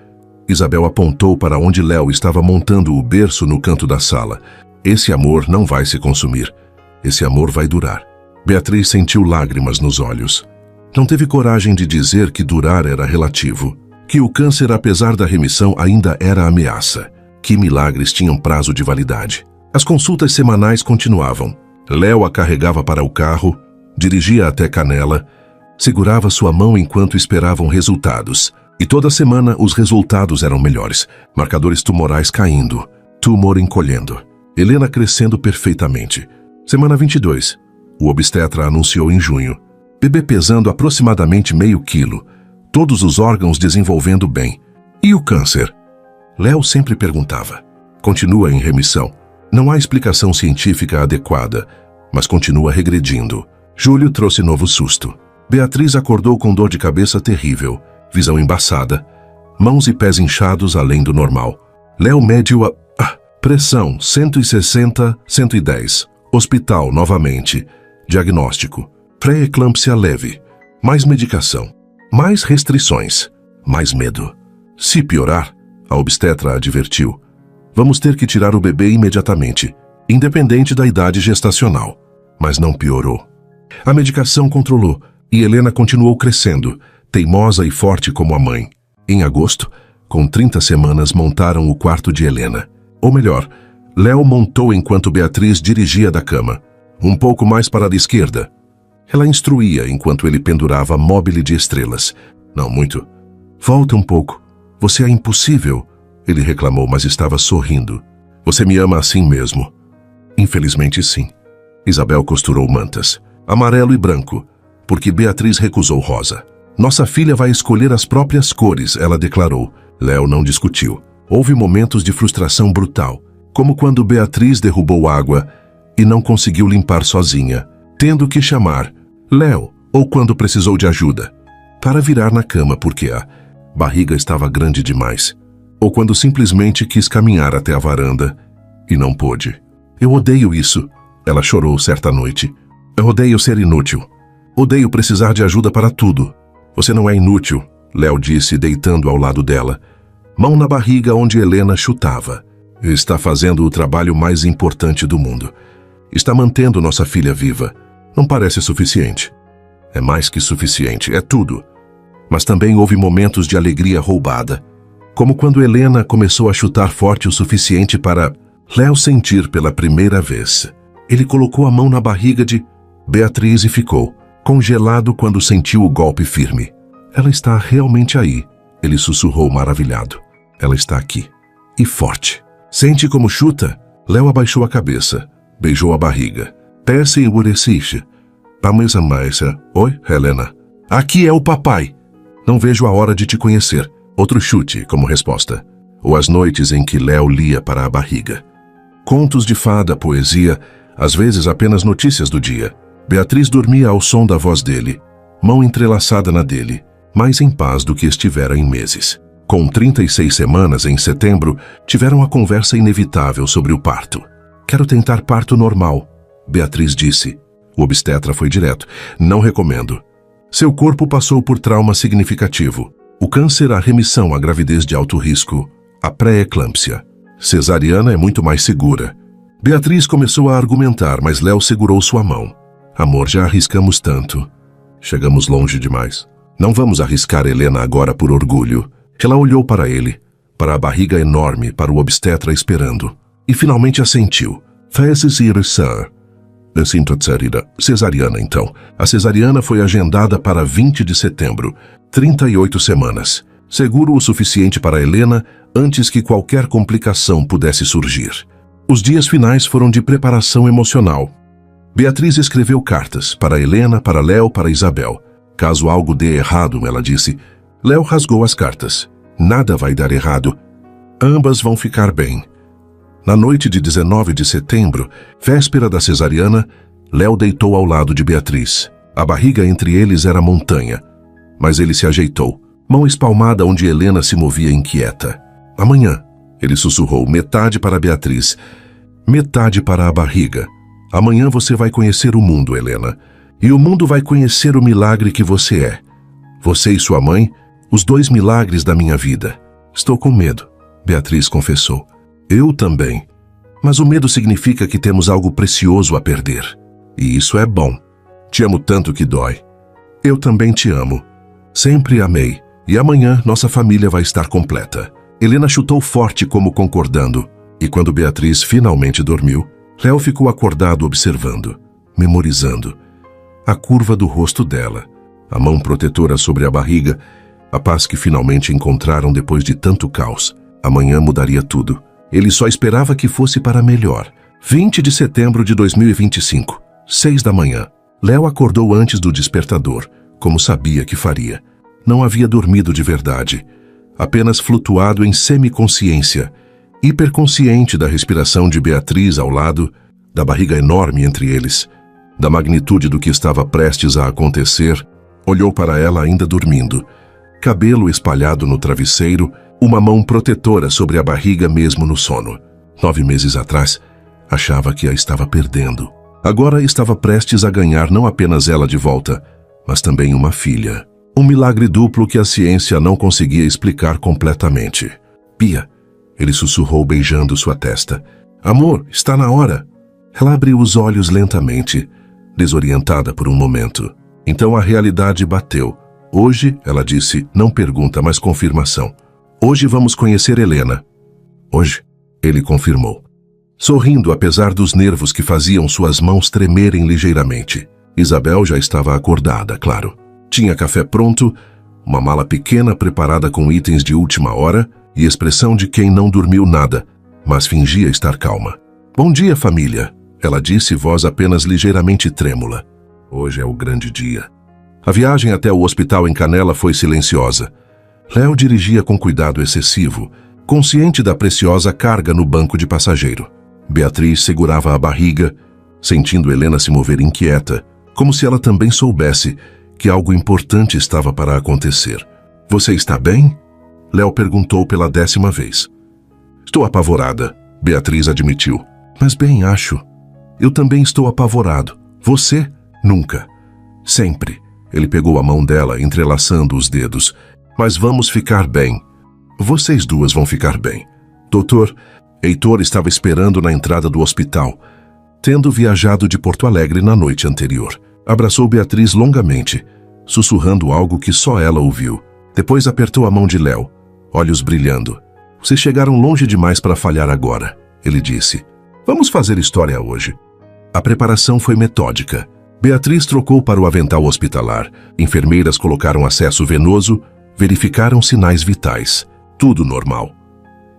Isabel apontou para onde Léo estava montando o berço no canto da sala. Esse amor não vai se consumir. Esse amor vai durar. Beatriz sentiu lágrimas nos olhos. Não teve coragem de dizer que durar era relativo. Que o câncer, apesar da remissão, ainda era ameaça. Que milagres tinham prazo de validade. As consultas semanais continuavam. Léo a carregava para o carro, dirigia até Canela, segurava sua mão enquanto esperavam resultados. E toda semana os resultados eram melhores. Marcadores tumorais caindo, tumor encolhendo, Helena crescendo perfeitamente. Semana 22, o obstetra anunciou em junho. Bebê pesando aproximadamente meio quilo, todos os órgãos desenvolvendo bem. E o câncer? Léo sempre perguntava. Continua em remissão. Não há explicação científica adequada, mas continua regredindo. Julho trouxe novo susto. Beatriz acordou com dor de cabeça terrível, visão embaçada, mãos e pés inchados além do normal. Léo mediu a pressão 160/110. Hospital novamente. Diagnóstico: pré-eclâmpsia leve. Mais medicação. Mais restrições. Mais medo. Se piorar, a obstetra advertiu, vamos ter que tirar o bebê imediatamente, independente da idade gestacional. Mas não piorou. A medicação controlou e Helena continuou crescendo, teimosa e forte como a mãe. Em agosto, com 30 semanas, montaram o quarto de Helena. Ou melhor, Léo montou enquanto Beatriz dirigia da cama. Um pouco mais para a esquerda. Ela instruía enquanto ele pendurava móbile de estrelas. Não muito. Volta um pouco. Você é impossível. Ele reclamou, mas estava sorrindo. Você me ama assim mesmo? Infelizmente sim. Isabel costurou mantas. Amarelo e branco, porque Beatriz recusou rosa. Nossa filha vai escolher as próprias cores, ela declarou. Léo não discutiu. Houve momentos de frustração brutal, como quando Beatriz derrubou água e não conseguiu limpar sozinha, tendo que chamar Léo, ou quando precisou de ajuda, para virar na cama porque a barriga estava grande demais, ou quando simplesmente quis caminhar até a varanda e não pôde. Eu odeio isso, ela chorou certa noite. Eu odeio ser inútil. Odeio precisar de ajuda para tudo. Você não é inútil, Léo disse, deitando ao lado dela, mão na barriga onde Helena chutava. Está fazendo o trabalho mais importante do mundo. Está mantendo nossa filha viva. Não parece suficiente. É mais que suficiente, é tudo. Mas também houve momentos de alegria roubada, como quando Helena começou a chutar forte o suficiente para Léo sentir pela primeira vez. Ele colocou a mão na barriga de Beatriz e ficou congelado quando sentiu o golpe firme. Ela está realmente aí, ele sussurrou maravilhado. Ela está aqui. E forte. Sente como chuta? Léo abaixou a cabeça, beijou a barriga. Peça e ureciste. Vamos a mais. Oi, Helena. Aqui é o papai. Não vejo a hora de te conhecer. Outro chute como resposta. Ou as noites em que Léo lia para a barriga. Contos de fada, poesia, às vezes apenas notícias do dia. Beatriz dormia ao som da voz dele, mão entrelaçada na dele, mais em paz do que estivera em meses. Com 36 semanas, em setembro, tiveram a conversa inevitável sobre o parto. Quero tentar parto normal, Beatriz disse. O obstetra foi direto. Não recomendo. Seu corpo passou por trauma significativo. O câncer, a remissão, a gravidez de alto risco, a pré-eclâmpsia. Cesariana é muito mais segura. Beatriz começou a argumentar, mas Léo segurou sua mão. Amor, já arriscamos tanto. Chegamos longe demais. Não vamos arriscar Helena agora por orgulho. Ela olhou para ele, para a barriga enorme, para o obstetra esperando. E finalmente assentiu. Fezes ir, sir. Eu sinto cesariana, então. A cesariana foi agendada para 20 de setembro. 38 semanas. Seguro o suficiente para Helena antes que qualquer complicação pudesse surgir. Os dias finais foram de preparação emocional. Beatriz escreveu cartas para Helena, para Léo, para Isabel. Caso algo dê errado, ela disse. Léo rasgou as cartas. Nada vai dar errado. Ambas vão ficar bem. Na noite de 19 de setembro, véspera da cesariana, Léo deitou ao lado de Beatriz. A barriga entre eles era montanha, mas ele se ajeitou, mão espalmada onde Helena se movia inquieta. Amanhã, ele sussurrou, metade para Beatriz, metade para a barriga. Amanhã você vai conhecer o mundo, Helena, e o mundo vai conhecer o milagre que você é. Você e sua mãe, os dois milagres da minha vida. Estou com medo, Beatriz confessou. Eu também. Mas o medo significa que temos algo precioso a perder. E isso é bom. Te amo tanto que dói. Eu também te amo. Sempre amei. E amanhã nossa família vai estar completa. Helena chutou forte como concordando. E quando Beatriz finalmente dormiu, Léo ficou acordado observando, memorizando. A curva do rosto dela, a mão protetora sobre a barriga, a paz que finalmente encontraram depois de tanto caos. Amanhã mudaria tudo. Ele só esperava que fosse para melhor. 20 de setembro de 2025, 6 da manhã. Léo acordou antes do despertador, como sabia que faria. Não havia dormido de verdade. apenas flutuado em semiconsciência, hiperconsciente da respiração de Beatriz ao lado, da barriga enorme entre eles, da magnitude do que estava prestes a acontecer. Olhou para ela ainda dormindo, cabelo espalhado no travesseiro, uma mão protetora sobre a barriga mesmo no sono. 9 meses atrás, achava que a estava perdendo. Agora estava prestes a ganhar não apenas ela de volta, mas também uma filha. Um milagre duplo que a ciência não conseguia explicar completamente. Pia, ele sussurrou beijando sua testa. Amor, está na hora. Ela abriu os olhos lentamente, desorientada por um momento. Então a realidade bateu. Hoje, ela disse, não pergunta, mas confirmação. Hoje vamos conhecer Helena. Hoje, ele confirmou. Sorrindo apesar dos nervos que faziam suas mãos tremerem ligeiramente. Isabel já estava acordada, claro. Tinha café pronto, uma mala pequena preparada com itens de última hora e expressão de quem não dormiu nada, mas fingia estar calma. Bom dia, família, ela disse, voz apenas ligeiramente trêmula. Hoje é o grande dia. A viagem até o hospital em Canela foi silenciosa. Léo dirigia com cuidado excessivo, consciente da preciosa carga no banco de passageiro. Beatriz segurava a barriga, sentindo Helena se mover inquieta, como se ela também soubesse que algo importante estava para acontecer. Você está bem? Léo perguntou pela 10ª vez. Estou apavorada, Beatriz admitiu. Mas bem, acho. Eu também estou apavorado. Você? Nunca. Sempre. Ele pegou a mão dela, entrelaçando os dedos. Mas vamos ficar bem. Vocês duas vão ficar bem. Doutor, Heitor estava esperando na entrada do hospital, tendo viajado de Porto Alegre na noite anterior. Abraçou Beatriz longamente, sussurrando algo que só ela ouviu. Depois apertou a mão de Léo, olhos brilhando. Vocês chegaram longe demais para falhar agora, ele disse. Vamos fazer história hoje. A preparação foi metódica. Beatriz trocou para o avental hospitalar. Enfermeiras colocaram acesso venoso, verificaram sinais vitais. Tudo normal.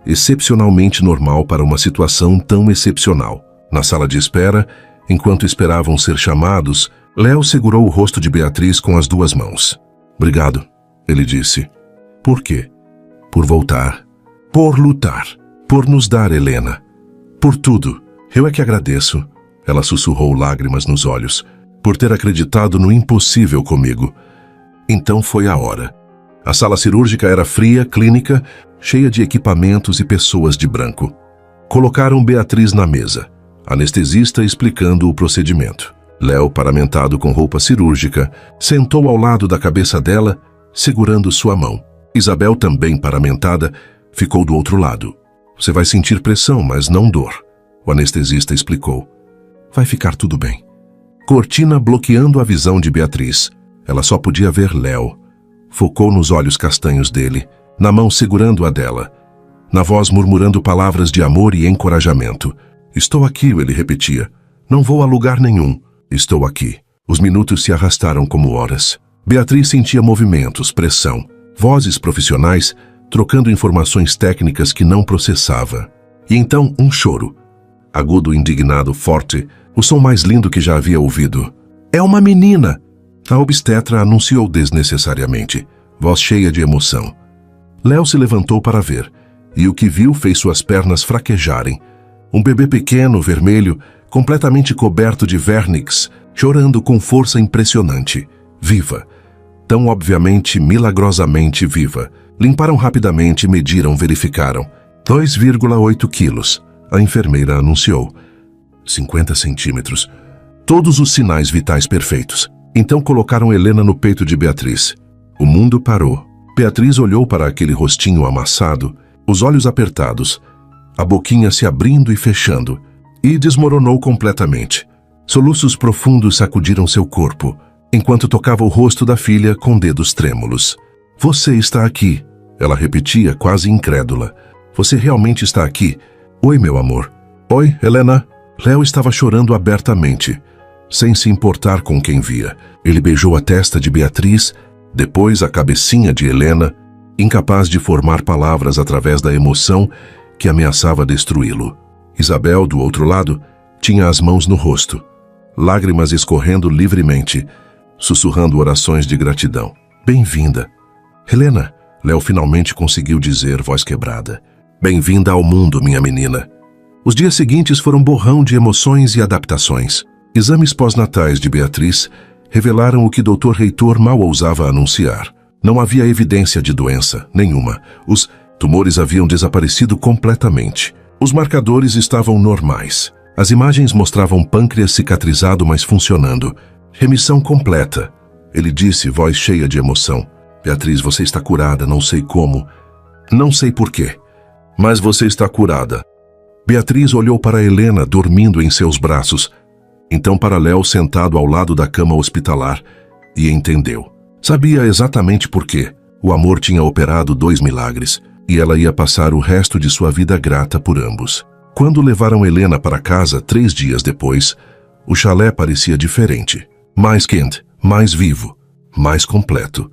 Excepcionalmente normal para uma situação tão excepcional. Na sala de espera, enquanto esperavam ser chamados, Léo segurou o rosto de Beatriz com as 2 mãos. Obrigado, ele disse. Por quê? Por voltar. Por lutar. Por nos dar Helena. Por tudo. Eu é que agradeço. Ela sussurrou, lágrimas nos olhos. Por ter acreditado no impossível comigo. Então foi a hora. A sala cirúrgica era fria, clínica, cheia de equipamentos e pessoas de branco. Colocaram Beatriz na mesa, anestesista explicando o procedimento. Léo, paramentado com roupa cirúrgica, sentou ao lado da cabeça dela, segurando sua mão. Isabel, também paramentada, ficou do outro lado. Você vai sentir pressão, mas não dor, o anestesista explicou. Vai ficar tudo bem. Cortina bloqueando a visão de Beatriz. Ela só podia ver Léo. Focou nos olhos castanhos dele, na mão segurando a dela, na voz murmurando palavras de amor e encorajamento. Estou aqui, ele repetia. Não vou a lugar nenhum. Estou aqui. Os minutos se arrastaram como horas. Beatriz sentia movimentos, pressão, vozes profissionais, trocando informações técnicas que não processava. E então um choro. Agudo, indignado, forte, o som mais lindo que já havia ouvido. É uma menina! A obstetra anunciou desnecessariamente, voz cheia de emoção. Léo se levantou para ver, e o que viu fez suas pernas fraquejarem. Um bebê pequeno, vermelho, completamente coberto de vernix, chorando com força impressionante. Viva. Tão obviamente, milagrosamente viva. Limparam rapidamente, mediram, verificaram. 2,8 quilos, a enfermeira anunciou. 50 centímetros. Todos os sinais vitais perfeitos. Então colocaram Helena no peito de Beatriz. O mundo parou. Beatriz olhou para aquele rostinho amassado, os olhos apertados, a boquinha se abrindo e fechando, e desmoronou completamente. Soluços profundos sacudiram seu corpo, enquanto tocava o rosto da filha com dedos trêmulos. Você está aqui, ela repetia, quase incrédula. Você realmente está aqui? Oi, meu amor. Oi, Helena. Léo estava chorando abertamente, sem se importar com quem via. Ele beijou a testa de Beatriz, depois a cabecinha de Helena, incapaz de formar palavras através da emoção que ameaçava destruí-lo. Isabel, do outro lado, tinha as mãos no rosto, lágrimas escorrendo livremente, sussurrando orações de gratidão. Bem-vinda. Helena, Léo finalmente conseguiu dizer, voz quebrada: "Bem-vinda ao mundo, minha menina." Os dias seguintes foram borrão de emoções e adaptações. Exames pós-natais de Beatriz revelaram o que Dr. Reitor mal ousava anunciar. Não havia evidência de doença nenhuma. Os tumores haviam desaparecido completamente. Os marcadores estavam normais. As imagens mostravam pâncreas cicatrizado, mas funcionando. Remissão completa. Ele disse, voz cheia de emoção: "Beatriz, você está curada, não sei como. Não sei porquê. Mas você está curada." Beatriz olhou para Helena dormindo em seus braços, então para Léo sentado ao lado da cama hospitalar, e entendeu. Sabia exatamente por quê. O amor tinha operado 2 milagres, e ela ia passar o resto de sua vida grata por ambos. Quando levaram Helena para casa 3 dias depois, o chalé parecia diferente. Mais quente, mais vivo, mais completo.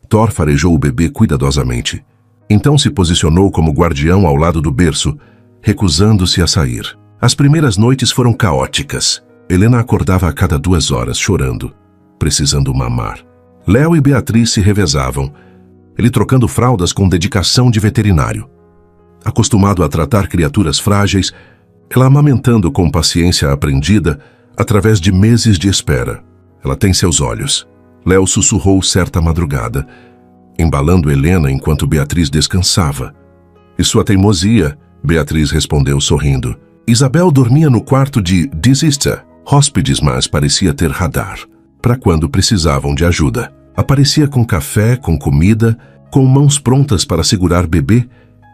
Thor farejou o bebê cuidadosamente. Então se posicionou como guardião ao lado do berço, recusando-se a sair. As primeiras noites foram caóticas. Helena acordava a cada 2 horas, chorando, precisando mamar. Léo e Beatriz se revezavam, ele trocando fraldas com dedicação de veterinário. Acostumado a tratar criaturas frágeis, ela amamentando com paciência aprendida através de meses de espera. "Ela tem seus olhos." Léo sussurrou certa madrugada, embalando Helena enquanto Beatriz descansava. "E sua teimosia?" Beatriz respondeu sorrindo. Isabel dormia no quarto de Desista, hóspedes, mas parecia ter radar. Para quando precisavam de ajuda. Aparecia com café, com comida, com mãos prontas para segurar bebê,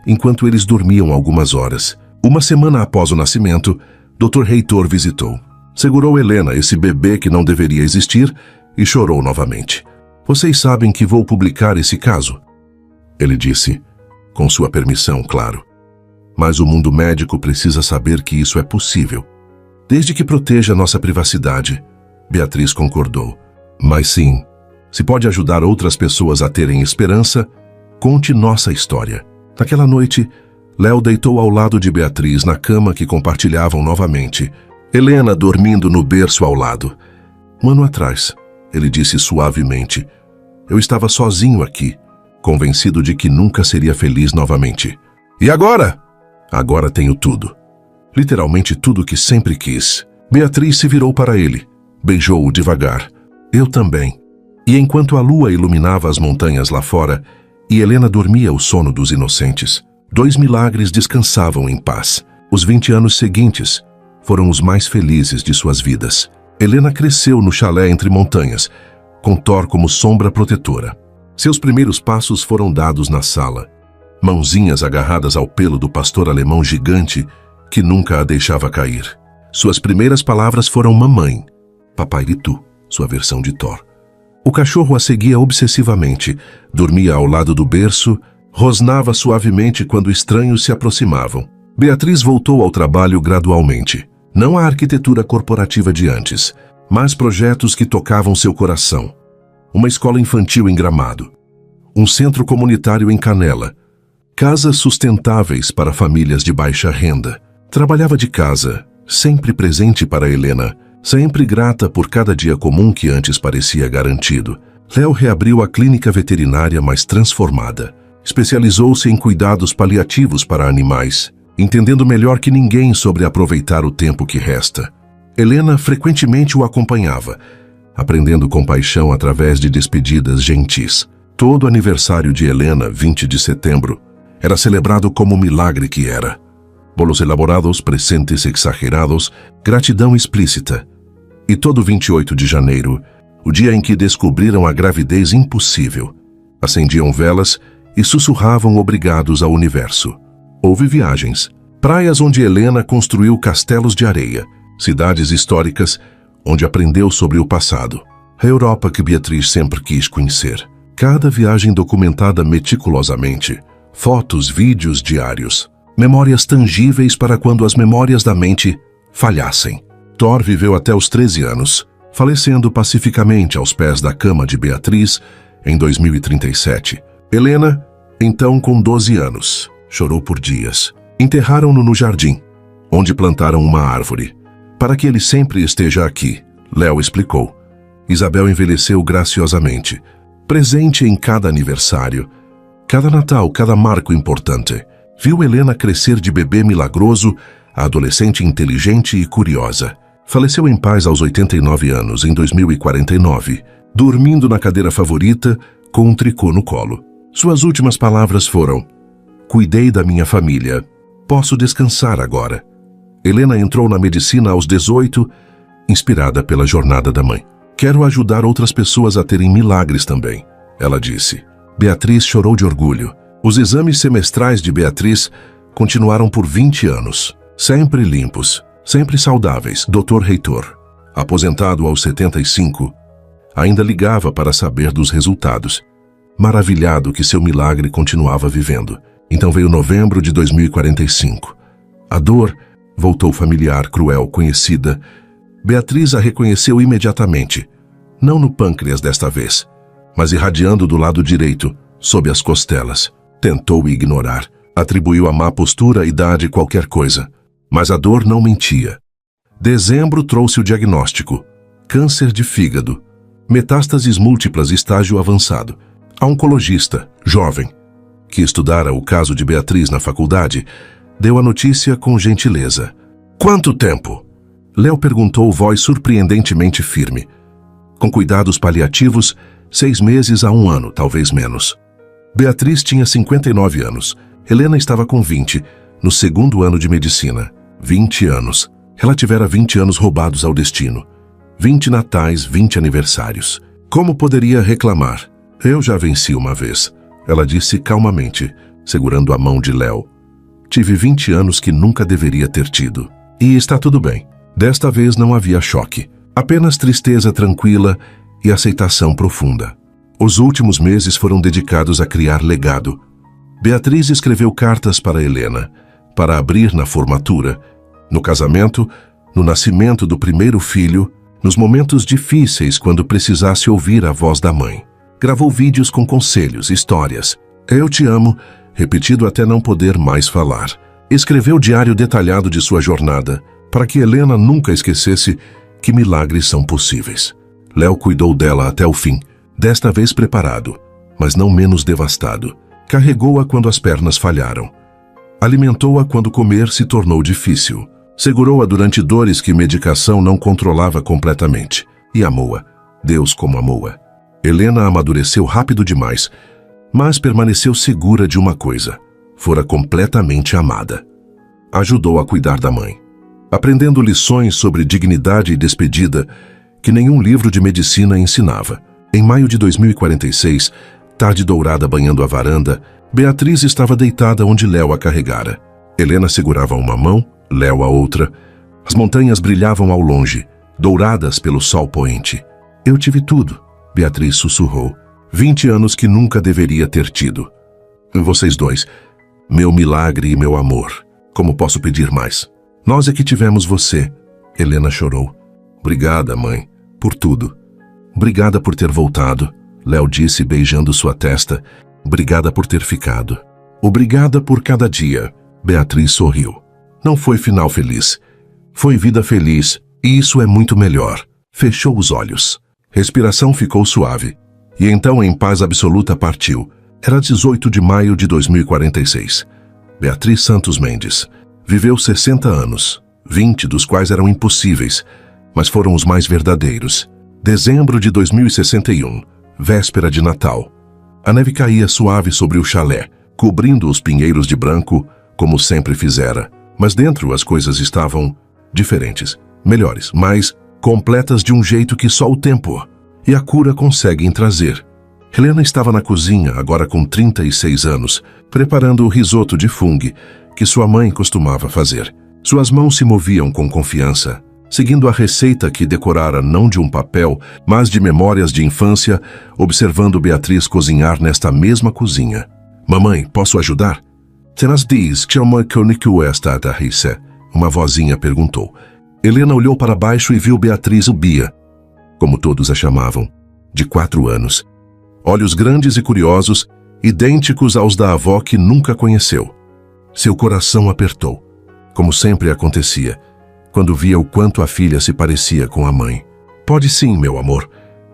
enquanto eles dormiam algumas horas. Uma semana após o nascimento, Dr. Reitor visitou. Segurou Helena, esse bebê que não deveria existir, e chorou novamente. "Vocês sabem que vou publicar esse caso?" Ele disse, com sua permissão, claro. "Mas o mundo médico precisa saber que isso é possível. Desde que proteja nossa privacidade." Beatriz concordou. "Mas sim, se pode ajudar outras pessoas a terem esperança, conte nossa história." Naquela noite, Léo deitou ao lado de Beatriz na cama que compartilhavam novamente. Helena dormindo no berço ao lado. "Um ano atrás," ele disse suavemente, "eu estava sozinho aqui, convencido de que nunca seria feliz novamente. E agora? Agora tenho tudo. Literalmente tudo que sempre quis." Beatriz se virou para ele, beijou-o devagar. "Eu também." E enquanto a lua iluminava as montanhas lá fora, e Helena dormia o sono dos inocentes, 2 milagres descansavam em paz. Os 20 anos seguintes foram os mais felizes de suas vidas. Helena cresceu no chalé entre montanhas, com Thor como sombra protetora. Seus primeiros passos foram dados na sala, mãozinhas agarradas ao pelo do pastor alemão gigante que nunca a deixava cair. Suas primeiras palavras foram mamãe, Papairitu, sua versão de Thor. O cachorro a seguia obsessivamente, dormia ao lado do berço, rosnava suavemente quando estranhos se aproximavam. Beatriz voltou ao trabalho gradualmente. Não a arquitetura corporativa de antes, mas projetos que tocavam seu coração. Uma escola infantil em Gramado, um centro comunitário em Canela, casas sustentáveis para famílias de baixa renda. Trabalhava de casa, sempre presente para Helena, sempre grata por cada dia comum que antes parecia garantido. Léo reabriu a clínica veterinária mais transformada. Especializou-se em cuidados paliativos para animais, entendendo melhor que ninguém sobre aproveitar o tempo que resta. Helena frequentemente o acompanhava, aprendendo compaixão através de despedidas gentis. Todo aniversário de Helena, 20 de setembro, era celebrado como o milagre que era. Bolos elaborados, presentes exagerados, gratidão explícita. E todo 28 de janeiro, o dia em que descobriram a gravidez impossível, acendiam velas e sussurravam obrigados ao universo. Houve viagens, praias onde Helena construiu castelos de areia, cidades históricas onde aprendeu sobre o passado, a Europa que Beatriz sempre quis conhecer. Cada viagem documentada meticulosamente, fotos, vídeos, diários, memórias tangíveis para quando as memórias da mente falhassem. Thor viveu até os 13 anos, falecendo pacificamente aos pés da cama de Beatriz em 2037. Helena, então com 12 anos, chorou por dias. Enterraram-no no jardim, onde plantaram uma árvore. Para que ele sempre esteja aqui, Léo explicou. Isabel envelheceu graciosamente, presente em cada aniversário, Cada Natal, cada marco importante. Viu Helena crescer de bebê milagroso a adolescente inteligente e curiosa. Faleceu em paz aos 89 anos, em 2049, dormindo na cadeira favorita, com um tricô no colo. Suas últimas palavras foram: "Cuidei da minha família. Posso descansar agora." Helena entrou na medicina aos 18, inspirada pela jornada da mãe. "Quero ajudar outras pessoas a terem milagres também", ela disse. Beatriz chorou de orgulho. Os exames semestrais de Beatriz continuaram por 20 anos. Sempre limpos, sempre saudáveis. Dr. Reitor, aposentado aos 75, ainda ligava para saber dos resultados, maravilhado que seu milagre continuava vivendo. Então veio novembro de 2045. A dor voltou familiar, cruel, conhecida. Beatriz a reconheceu imediatamente, não no pâncreas desta vez, mas irradiando do lado direito, sob as costelas. Tentou ignorar, atribuiu a má postura, idade, qualquer coisa. Mas a dor não mentia. Dezembro trouxe o diagnóstico: câncer de fígado, metástases múltiplas, estágio avançado. A oncologista, jovem, que estudara o caso de Beatriz na faculdade, deu a notícia com gentileza. "Quanto tempo?" Léo perguntou, voz surpreendentemente firme. "Com cuidados paliativos, 6 meses a 1 ano, talvez menos." Beatriz tinha 59 anos. Helena estava com 20, no 2º ano de medicina. 20 anos. Ela tivera 20 anos roubados ao destino. 20 natais, 20 aniversários. Como poderia reclamar? "Eu já venci uma vez", ela disse calmamente, segurando a mão de Léo. "Tive 20 anos que nunca deveria ter tido. E está tudo bem." Desta vez não havia choque. Apenas tristeza tranquila e aceitação profunda. Os últimos meses foram dedicados a criar legado. Beatriz escreveu cartas para Helena, para abrir na formatura, no casamento, no nascimento do primeiro filho, nos momentos difíceis quando precisasse ouvir a voz da mãe. Gravou vídeos com conselhos, histórias. "Eu te amo", repetido até não poder mais falar. Escreveu diário detalhado de sua jornada, para que Helena nunca esquecesse que milagres são possíveis. Léo cuidou dela até o fim, desta vez preparado, mas não menos devastado. Carregou-a quando as pernas falharam. Alimentou-a quando comer se tornou difícil. Segurou-a durante dores que medicação não controlava completamente. E amou-a. Deus como amou-a. Helena amadureceu rápido demais, mas permaneceu segura de uma coisa: fora completamente amada. Ajudou a cuidar da mãe, aprendendo lições sobre dignidade e despedida que nenhum livro de medicina ensinava. Em maio de 2046, tarde dourada banhando a varanda, Beatriz estava deitada onde Léo a carregara. Helena segurava uma mão, Léo a outra. As montanhas brilhavam ao longe, douradas pelo sol poente. "Eu tive tudo", Beatriz sussurrou. 20 anos que nunca deveria ter tido. "Vocês dois, meu milagre e meu amor. Como posso pedir mais? Nós é que tivemos você", Helena chorou. "Obrigada, mãe, por tudo." "Obrigada por ter voltado", Léo disse, beijando sua testa. "Obrigada por ter ficado." "Obrigada por cada dia", Beatriz sorriu. Não foi final feliz. Foi vida feliz, e isso é muito melhor. Fechou os olhos. Respiração ficou suave. E então, em paz absoluta, partiu. Era 18 de maio de 2046. Beatriz Santos Mendes viveu 60 anos, 20 dos quais eram impossíveis, mas foram os mais verdadeiros. Dezembro de 2061, véspera de Natal. A neve caía suave sobre o chalé, cobrindo os pinheiros de branco, como sempre fizera. Mas dentro as coisas estavam diferentes, melhores, mais completas de um jeito que só o tempo e a cura conseguem trazer. Helena estava na cozinha, agora com 36 anos, preparando o risoto de fungo que sua mãe costumava fazer. Suas mãos se moviam com confiança, seguindo a receita que decorara não de um papel, mas de memórias de infância, observando Beatriz cozinhar nesta mesma cozinha. "Mamãe, posso ajudar?" "Tenas diz que esta tarrice", uma vozinha perguntou. Helena olhou para baixo e viu Beatriz Bia, como todos a chamavam, de 4 anos. Olhos grandes e curiosos, idênticos aos da avó que nunca conheceu. Seu coração apertou, como sempre acontecia, quando via o quanto a filha se parecia com a mãe. "Pode sim, meu amor.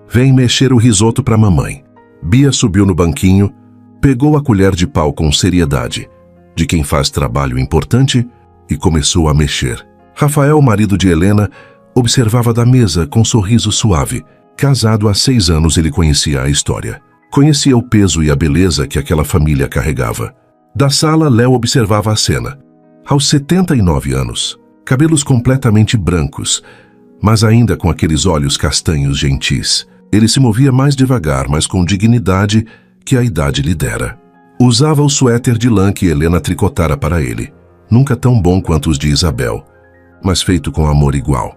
Vem mexer o risoto para mamãe." Bia subiu no banquinho, Pegou a colher de pau com seriedade, de quem faz trabalho importante, e começou a mexer. Rafael, marido de Helena, observava da mesa com sorriso suave. Casado há 6 anos, ele conhecia a história. Conhecia o peso e a beleza que aquela família carregava. Da sala, Léo observava a cena. Aos 79 anos, cabelos completamente brancos, mas ainda com aqueles olhos castanhos gentis. Ele se movia mais devagar, mas com dignidade que a idade lhe dera. Usava o suéter de lã que Helena tricotara para ele. Nunca tão bom quanto os de Isabel, mas feito com amor igual.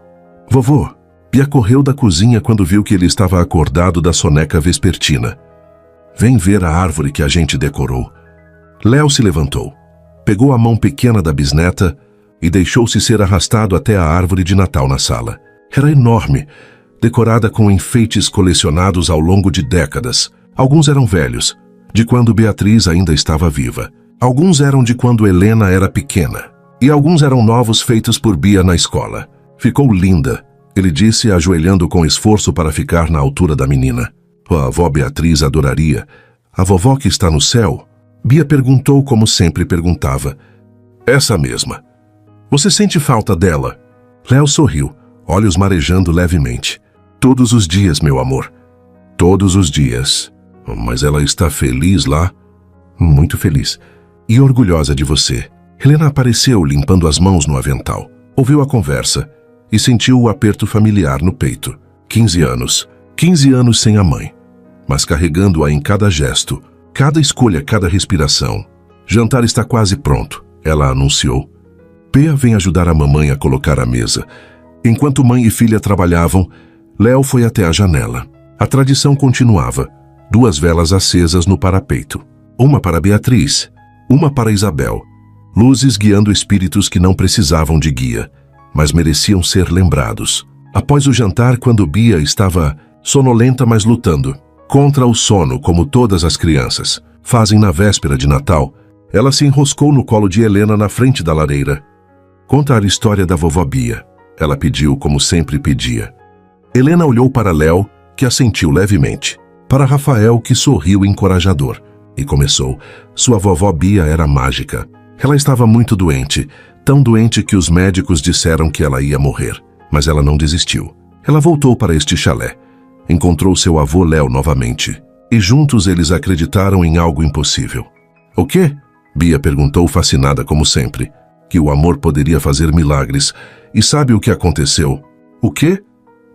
Vovô, Bia correu da cozinha quando viu que ele estava acordado da soneca vespertina. Vem ver a árvore que a gente decorou. Léo se levantou, pegou a mão pequena da bisneta e deixou-se ser arrastado até a árvore de Natal na sala. Era enorme, decorada com enfeites colecionados ao longo de décadas. Alguns eram velhos, de quando Beatriz ainda estava viva. Alguns eram de quando Helena era pequena. E alguns eram novos feitos por Bia na escola. Ficou linda, ele disse, ajoelhando com esforço para ficar na altura da menina. A avó Beatriz adoraria. A vovó que está no céu? Bia perguntou como sempre perguntava. Essa mesma. Você sente falta dela? Léo sorriu, olhos marejando levemente. Todos os dias, meu amor. Todos os dias. Mas ela está feliz lá? Muito feliz. E orgulhosa de você. Helena apareceu limpando as mãos no avental. Ouviu a conversa e sentiu o aperto familiar no peito. 15 anos. 15 anos sem a mãe, mas carregando-a em cada gesto, cada escolha, cada respiração. Jantar está quase pronto, ela anunciou. Bia vem ajudar a mamãe a colocar a mesa. Enquanto mãe e filha trabalhavam, Léo foi até a janela. A tradição continuava. 2 velas acesas no parapeito. Uma para Beatriz, uma para Isabel. Luzes guiando espíritos que não precisavam de guia, mas mereciam ser lembrados. Após o jantar, quando Bia estava sonolenta, mas lutando contra o sono, como todas as crianças fazem na véspera de Natal, ela se enroscou no colo de Helena na frente da lareira. Contar a história da vovó Bia, ela pediu como sempre pedia. Helena olhou para Léo, que assentiu levemente, para Rafael, que sorriu encorajador, e começou. Sua vovó Bia era mágica. Ela estava muito doente, tão doente que os médicos disseram que ela ia morrer, mas ela não desistiu. Ela voltou para este chalé. Encontrou seu avô Léo novamente, e juntos eles acreditaram em algo impossível. O quê? Bia perguntou, fascinada como sempre. Que o amor poderia fazer milagres. E sabe o que aconteceu? O quê?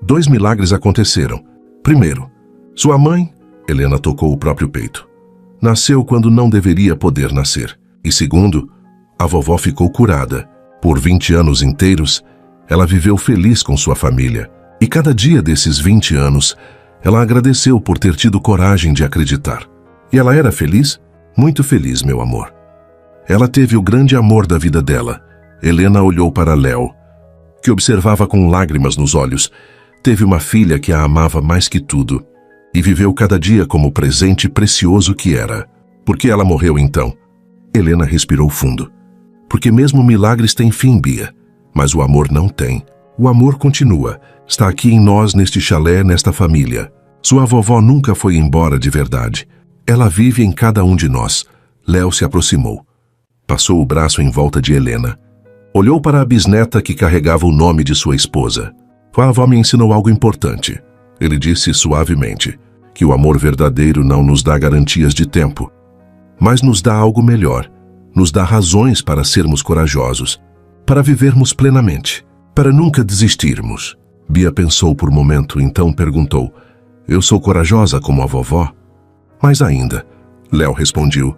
2 milagres aconteceram. Primeiro, sua mãe, Helena tocou o próprio peito, nasceu quando não deveria poder nascer. E segundo, a vovó ficou curada. Por 20 anos inteiros, ela viveu feliz com sua família. E cada dia desses 20 anos, ela agradeceu por ter tido coragem de acreditar. E ela era feliz? Muito feliz, meu amor. Ela teve o grande amor da vida dela. Helena olhou para Léo, que observava com lágrimas nos olhos. Teve uma filha que a amava mais que tudo. E viveu cada dia como o presente precioso que era. Por que ela morreu então? Helena respirou fundo. Porque mesmo milagres têm fim, Bia. Mas o amor não tem. O amor continua. Está aqui em nós, neste chalé, nesta família. Sua vovó nunca foi embora de verdade. Ela vive em cada um de nós. Léo se aproximou. Passou o braço em volta de Helena. Olhou para a bisneta que carregava o nome de sua esposa. A avó me ensinou algo importante. Ele disse suavemente que o amor verdadeiro não nos dá garantias de tempo, mas nos dá algo melhor. Nos dá razões para sermos corajosos, para vivermos plenamente, para nunca desistirmos. Bia pensou por um momento, então perguntou: eu sou corajosa como a vovó? Mais ainda, Léo respondiu,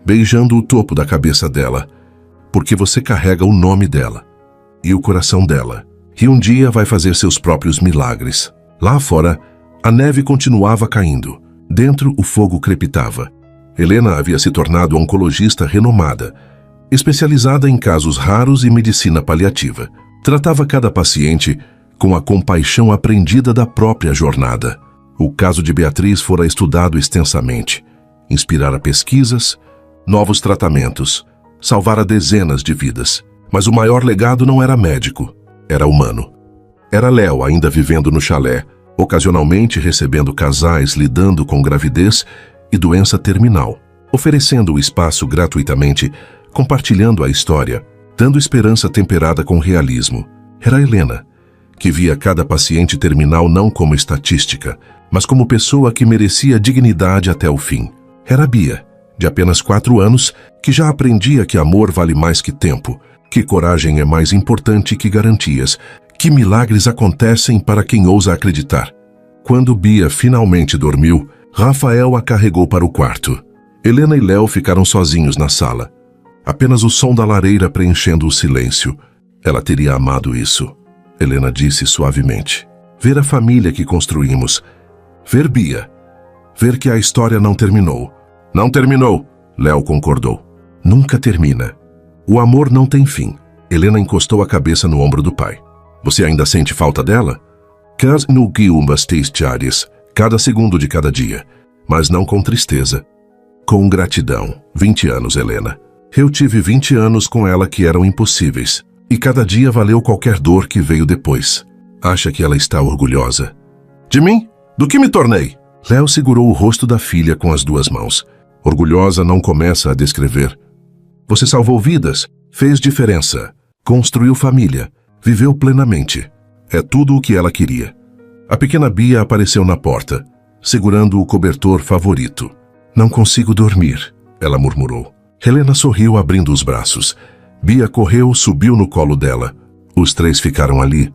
beijando o topo da cabeça dela, porque você carrega o nome dela e o coração dela, e um dia vai fazer seus próprios milagres. Lá fora, a neve continuava caindo. Dentro, o fogo crepitava. Helena havia se tornado oncologista renomada, especializada em casos raros e medicina paliativa. Tratava cada paciente com a compaixão aprendida da própria jornada. O caso de Beatriz fora estudado extensamente. Inspirara pesquisas, novos tratamentos, salvara dezenas de vidas. Mas o maior legado não era médico, era humano. Era Léo ainda vivendo no chalé, ocasionalmente recebendo casais lidando com gravidez e doença terminal. oferecendo o espaço gratuitamente, compartilhando a história, dando esperança temperada com realismo. Era Helena, que via cada paciente terminal não como estatística, mas como pessoa que merecia dignidade até o fim. Era Bia, de apenas 4 anos, que já aprendia que amor vale mais que tempo, que coragem é mais importante que garantias, que milagres acontecem para quem ousa acreditar. Quando Bia finalmente dormiu, Rafael a carregou para o quarto. Helena e Léo ficaram sozinhos na sala. Apenas o som da lareira preenchendo o silêncio. Ela teria amado isso, Helena disse suavemente. Ver a família que construímos. Ver Bia. Ver que a história não terminou. Não terminou, Léo concordou. Nunca termina. O amor não tem fim. Helena encostou a cabeça no ombro do pai. Você ainda sente falta dela? Quer no guiumbas diárias, cada segundo de cada dia, mas não com tristeza. Com gratidão. 20 anos, Helena. Eu tive 20 anos com ela que eram impossíveis, e cada dia valeu qualquer dor que veio depois. Acha que ela está orgulhosa? De mim? Do que me tornei? Léo segurou o rosto da filha com as 2 mãos. Orgulhosa não começa a descrever. Você salvou vidas, fez diferença, construiu família, viveu plenamente. É tudo o que ela queria. A pequena Bia apareceu na porta, segurando o cobertor favorito. Não consigo dormir, ela murmurou. Helena sorriu abrindo os braços. Bia correu, subiu no colo dela. Os 3 ficaram ali.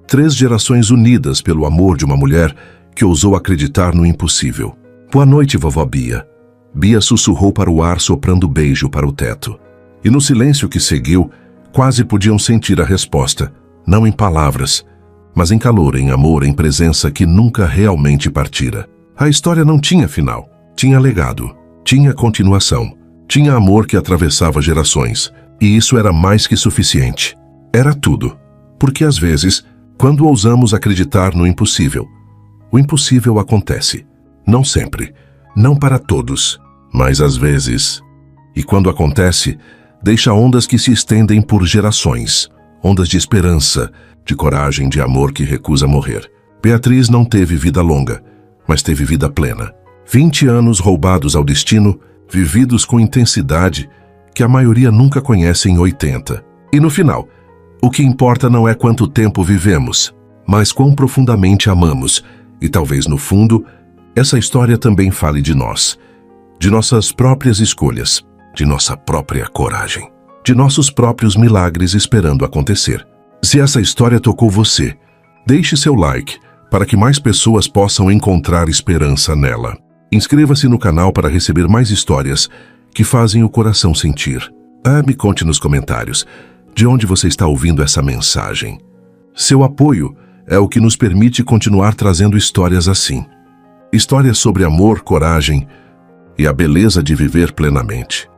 3 gerações unidas pelo amor de uma mulher que ousou acreditar no impossível. Boa noite, vovó Bia. Bia sussurrou para o ar, soprando beijo para o teto. E no silêncio que seguiu, quase podiam sentir a resposta, não em palavras, mas em calor, em amor, em presença que nunca realmente partira. A história não tinha final, tinha legado, tinha continuação, tinha amor que atravessava gerações, e isso era mais que suficiente. Era tudo, porque às vezes, quando ousamos acreditar no impossível, o impossível acontece. Não sempre, não para todos, mas às vezes. E quando acontece, deixa ondas que se estendem por gerações, ondas de esperança, de coragem, de amor que recusa morrer. Beatriz não teve vida longa, mas teve vida plena. 20 anos roubados ao destino, vividos com intensidade, que a maioria nunca conhece em 80. E no final, o que importa não é quanto tempo vivemos, mas quão profundamente amamos, e talvez no fundo, essa história também fale de nós, de nossas próprias escolhas, de nossa própria coragem, de nossos próprios milagres esperando acontecer. Se essa história tocou você, deixe seu like para que mais pessoas possam encontrar esperança nela. Inscreva-se no canal para receber mais histórias que fazem o coração sentir. Me conte nos comentários de onde você está ouvindo essa mensagem. Seu apoio é o que nos permite continuar trazendo histórias assim. Histórias sobre amor, coragem e a beleza de viver plenamente.